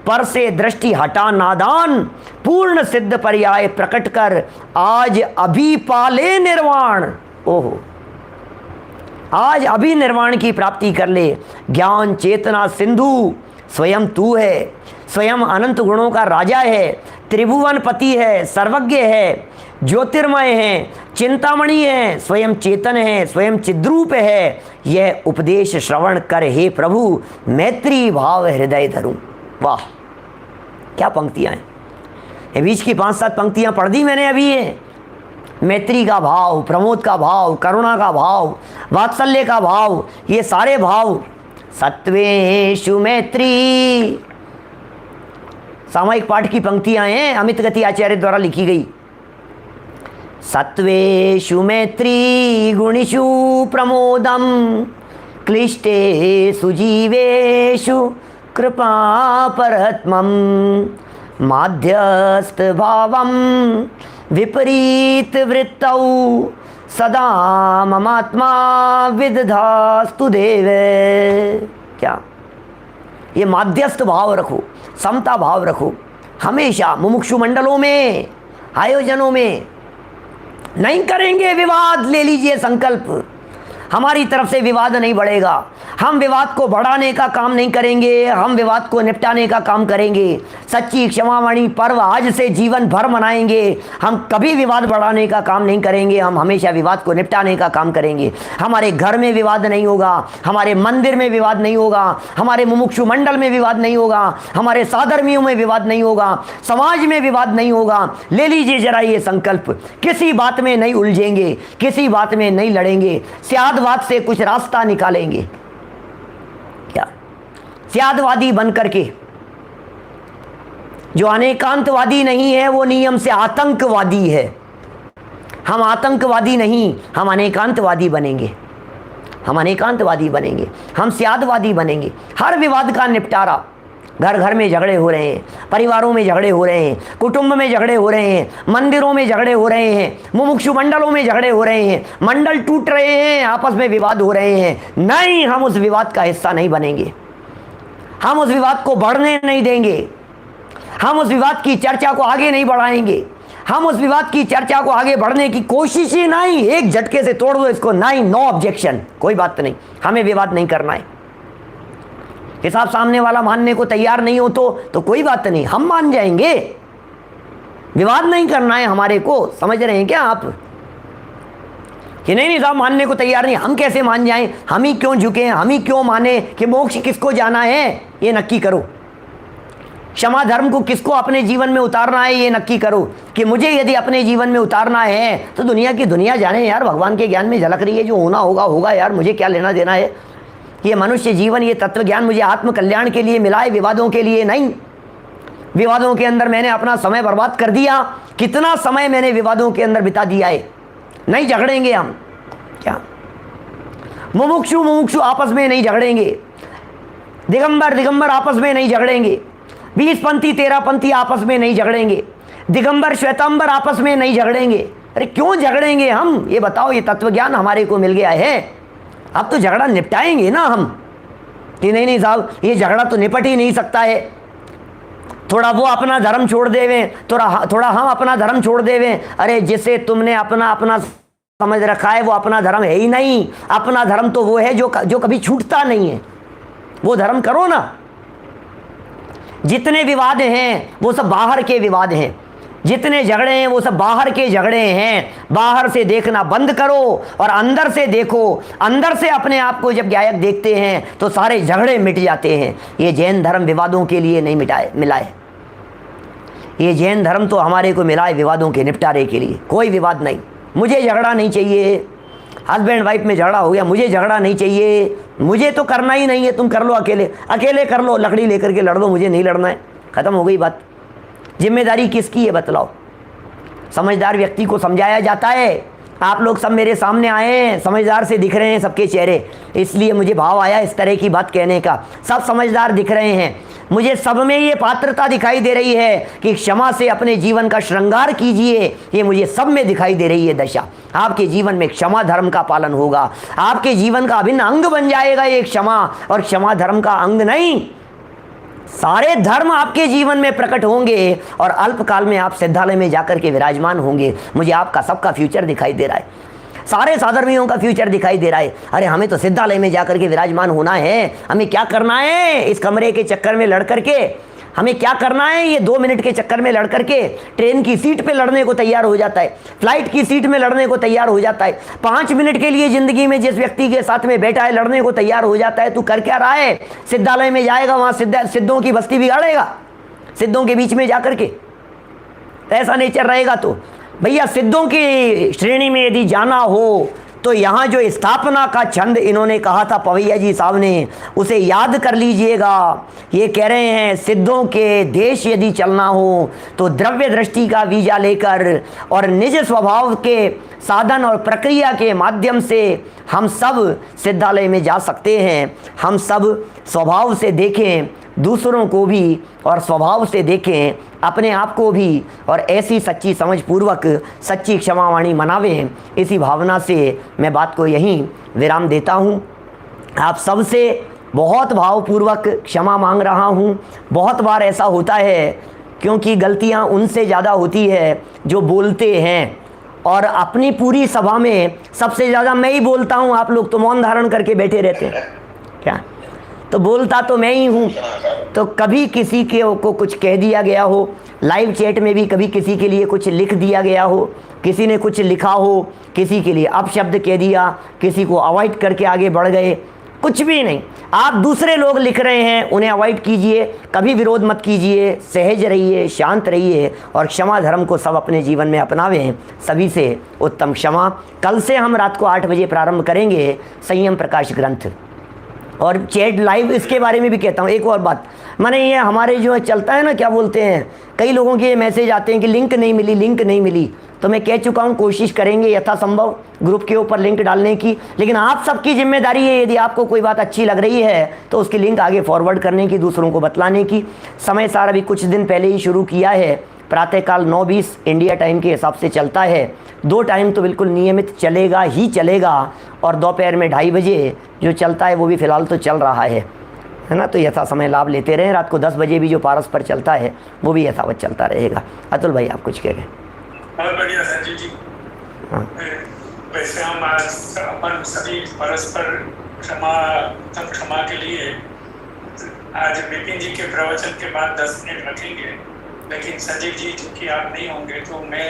पर से दृष्टि हटा नादान, पूर्ण सिद्ध पर्याय प्रकट कर, आज अभी पाले निर्वाण। ओहो, आज अभी निर्वाण की प्राप्ति कर ले। ज्ञान चेतना सिंधु स्वयं तू है, स्वयं अनंत गुणों का राजा है। त्रिभुवनपति है, सर्वज्ञ है, ज्योतिर्मय है, चिंतामणि है, स्वयं चेतन है, स्वयं चिद्रूप है। यह उपदेश श्रवण कर हे प्रभु मैत्री भाव हृदय धरूं। वाह क्या पंक्तियां हैं। ये बीच की 5-7 पंक्तियां पढ़ दी मैंने अभी। ये मैत्री का भाव, प्रमोद का भाव, करुणा का भाव, वात्सल्य का भाव, ये सारे भाव। सत्वेषु मैत्री सामयिक पाठ की पंक्तियां हैं, अमित गति आचार्य द्वारा लिखी गई। सत्वेषु मैत्री गुणिषु प्रमोदम क्लिष्टेषु जीवेषु कृपा परत्मम माध्यस्थ भावम विपरीत वृत्तौ सदा ममात्मा विदधास्तु देवे। क्या ये माध्यस्थ भाव रखो, समता भाव रखो हमेशा। मुमुक्षु मंडलों में, आयोजनों में नहीं करेंगे विवाद। ले लीजिए संकल्प, हमारी तरफ से विवाद नहीं बढ़ेगा। हम विवाद को बढ़ाने का काम नहीं करेंगे, हम विवाद को निपटाने का काम करेंगे। सच्ची क्षमावाणी पर्व आज से जीवन भर मनाएंगे। हम कभी विवाद बढ़ाने का काम नहीं करेंगे, हम हमेशा विवाद को निपटाने का काम करेंगे। हमारे घर में विवाद नहीं होगा, हमारे मंदिर में विवाद नहीं होगा, हमारे मुमुक्षु मंडल में विवाद नहीं होगा, हमारे साधर्मियों में विवाद नहीं होगा, समाज में विवाद नहीं होगा। ले लीजिए जरा ये संकल्प, किसी बात में नहीं उलझेंगे, किसी बात में नहीं लड़ेंगे, स्यादवाद से कुछ रास्ता निकालेंगे। क्या स्यादवादी बन करके, जो अनेकांतवादी नहीं है वो नियम से आतंकवादी है। हम आतंकवादी नहीं, हम अनेकांतवादी बनेंगे, हम अनेकांतवादी बनेंगे, हम स्यादवादी बनेंगे। हर विवाद का निपटारा, घर घर में झगड़े हो रहे हैं, परिवारों में झगड़े हो रहे हैं, कुटुंब में झगड़े हो रहे हैं, मंदिरों में झगड़े हो रहे हैं, मुमुक्षु मंडलों में झगड़े हो रहे हैं, मंडल टूट रहे हैं, आपस में विवाद हो रहे हैं। नहीं, हम उस विवाद का हिस्सा नहीं बनेंगे, हम उस विवाद को बढ़ने नहीं देंगे, हम उस विवाद की चर्चा को आगे नहीं बढ़ाएंगे, हम उस विवाद की चर्चा को आगे बढ़ने की कोशिश ही नहीं। एक झटके से तोड़ दो इसको, नहीं, नो ऑब्जेक्शन, कोई बात नहीं, हमें विवाद नहीं करना है। हिसाब सामने वाला मानने को तैयार नहीं हो तो कोई बात नहीं, हम मान जाएंगे। विवाद नहीं करना है हमारे को, समझ रहे हैं क्या आप? कि नहीं साहब मानने को तैयार नहीं, हम कैसे मान जाएं, हम ही क्यों झुके, हम ही क्यों माने, कि मोक्ष किसको जाना है ये नक्की करो, क्षमा धर्म को किसको अपने जीवन में उतारना है ये नक्की करो। कि मुझे यदि अपने जीवन में उतारना है तो दुनिया की दुनिया जाने यार, भगवान के ज्ञान में झलक रही है, जो होना होगा होगा यार, मुझे क्या लेना देना है। ये मनुष्य जीवन, ये तत्व ज्ञान मुझे आत्म कल्याण के लिए मिला है, विवादों के लिए नहीं। विवादों के अंदर मैंने अपना समय बर्बाद कर दिया, कितना समय मैंने विवादों के अंदर बिता दिया है। नहीं झगड़ेंगे हम, क्या मुमुक्षु आपस में नहीं झगड़ेंगे, दिगंबर आपस में नहीं झगड़ेंगे, 20 पंथी 13 पंथी आपस में नहीं झगड़ेंगे, दिगंबर श्वेतांबर आपस में नहीं झगड़ेंगे। अरे क्यों झगड़ेंगे हम, ये बताओ। ये तत्व ज्ञान हमारे को मिल गया है, अब तो झगड़ा निपटाएंगे ना हम। कि नहीं साहब ये झगड़ा तो निपट ही नहीं सकता है, थोड़ा वो अपना धर्म छोड़ देवे, थोड़ा हम अपना धर्म छोड़ देवे। अरे जिसे तुमने अपना समझ रखा है वो अपना धर्म है ही नहीं। अपना धर्म तो वो है जो कभी छूटता नहीं है, वो धर्म करो ना। जितने विवाद हैं वो सब बाहर के विवाद हैं, जितने झगड़े हैं वो सब बाहर के झगड़े हैं। बाहर से देखना बंद करो और अंदर से देखो। अंदर से अपने आप को जब गायक देखते हैं तो सारे झगड़े मिट जाते हैं। ये जैन धर्म विवादों के लिए नहीं मिला है, ये जैन धर्म तो हमारे को मिला है विवादों के निपटारे के लिए। कोई विवाद नहीं, मुझे झगड़ा नहीं चाहिए। हस्बैंड वाइफ में झगड़ा हो गया, मुझे झगड़ा नहीं चाहिए, मुझे तो करना ही नहीं है। तुम कर लो, अकेले कर लो, लकड़ी लेकर के लड़ दो, मुझे नहीं लड़ना है, खत्म हो गई बात। जिम्मेदारी किसकी है बतलाओ। समझदार व्यक्ति को समझाया जाता है। आप लोग सब मेरे सामने आए हैं, समझदार से दिख रहे हैं सबके चेहरे, इसलिए मुझे भाव आया इस तरह की बात कहने का। सब समझदार दिख रहे हैं, मुझे सब में ये पात्रता दिखाई दे रही है कि क्षमा से अपने जीवन का श्रृंगार कीजिए। ये मुझे सब में दिखाई दे रही है दशा। आपके जीवन में क्षमा धर्म का पालन होगा, आपके जीवन का अभिन्न अंग बन जाएगा ये क्षमा। और क्षमा धर्म का अंग नहीं, सारे धर्म आपके जीवन में प्रकट होंगे और अल्पकाल में आप सिद्धालय में जाकर के विराजमान होंगे। मुझे आपका सबका फ्यूचर दिखाई दे रहा है, सारे साधर्मियों का फ्यूचर दिखाई दे रहा है। अरे हमें तो सिद्धालय में जाकर के विराजमान होना है, हमें क्या करना है इस कमरे के चक्कर में लड़ करके। हमें क्या करना है, ये 2 मिनट के चक्कर में लड़ करके ट्रेन की सीट पे लड़ने को तैयार हो जाता है, फ्लाइट की सीट में लड़ने को तैयार हो जाता है। 5 मिनट के लिए जिंदगी में जिस व्यक्ति के साथ में बैठा है लड़ने को तैयार हो जाता है। तू कर क्या रहा है? सिद्धालय में जाएगा, वहां सिद्धों की बस्ती बिगाड़ेगा, सिद्धों के बीच में जाकर के। ऐसा नेचर रहेगा तो भैया सिद्धों की श्रेणी में यदि जाना हो तो यहाँ जो स्थापना का छंद इन्होंने कहा था पवैया जी साहब ने, उसे याद कर लीजिएगा। ये कह रहे हैं सिद्धों के देश यदि चलना हो तो द्रव्य दृष्टि का वीजा लेकर और निज स्वभाव के साधन और प्रक्रिया के माध्यम से हम सब सिद्धालय में जा सकते हैं। हम सब स्वभाव से देखें दूसरों को भी और स्वभाव से देखें अपने आप को भी, और ऐसी सच्ची समझ पूर्वक सच्ची क्षमावाणी मनावें। इसी भावना से मैं बात को यहीं विराम देता हूँ। आप सबसे बहुत भावपूर्वक क्षमा मांग रहा हूँ। बहुत बार ऐसा होता है क्योंकि गलतियाँ उनसे ज़्यादा होती है जो बोलते हैं, और अपनी पूरी सभा में सबसे ज़्यादा मैं ही बोलता हूँ। आप लोग तो मौन धारण करके बैठे रहते हैं, क्या तो बोलता तो मैं ही हूँ। तो कभी किसी के को कुछ कह दिया गया हो, लाइव चैट में भी कभी किसी के लिए कुछ लिख दिया गया हो, किसी ने कुछ लिखा हो, किसी के लिए अपशब्द कह दिया, किसी को अवॉइड करके आगे बढ़ गए, कुछ भी नहीं। आप दूसरे लोग लिख रहे हैं उन्हें अवॉइड कीजिए, कभी विरोध मत कीजिए, सहज रहिए, शांत रहिए और क्षमा धर्म को सब अपने जीवन में अपनावें। सभी से उत्तम क्षमा। कल से हम रात को 8 बजे प्रारंभ करेंगे संयम प्रकाश ग्रंथ और चैट लाइव। इसके बारे में भी कहता हूँ एक और बात, माने ये हमारे जो है चलता है ना, क्या बोलते हैं, कई लोगों के मैसेज आते हैं कि लिंक नहीं मिली, लिंक नहीं मिली। तो मैं कह चुका हूँ कोशिश करेंगे यथासंभव ग्रुप के ऊपर लिंक डालने की, लेकिन आप सबकी जिम्मेदारी है यदि आपको कोई बात अच्छी लग रही है तो उसकी लिंक आगे फॉरवर्ड करने की, दूसरों को बतलाने की। समय सार अभी कुछ दिन पहले ही शुरू किया है, प्रातःकाल 9:20 इंडिया टाइम के हिसाब से चलता है। 2 टाइम तो बिल्कुल नियमित चलेगा ही चलेगा, और दोपहर में 2:30 बजे जो चलता है वो भी फ़िलहाल तो चल रहा है ना। तो यथा समय लाभ लेते रहें। रात को 10 बजे भी जो पारस पर चलता है वो भी यथावत चलता रहेगा। अतुल भाई आप कुछ कह रहे हैं? बहुत बढ़िया संजीव जी। हाँ। वैसे हम आज अपन सभी परस्पर क्षमा के लिए आज विपिन जी के प्रवचन के बाद 10 मिनट रखेंगे, लेकिन संजीव जी चूँकि आप नहीं होंगे तो मैं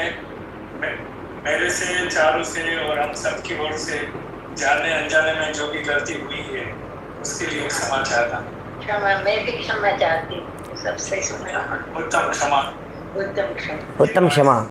मेरे से, चारों से और हम सब की ओर से जाने अनजाने में जो भी गलती हुई है उसके लिए क्षमा चाहता हूँ। क्षमा, मैं भी क्षमा चाहती हूँ। सबसे सुन रहा हूँ। उत्तम क्षमा। उत्तम क्षमा। उत्तम क्षमा।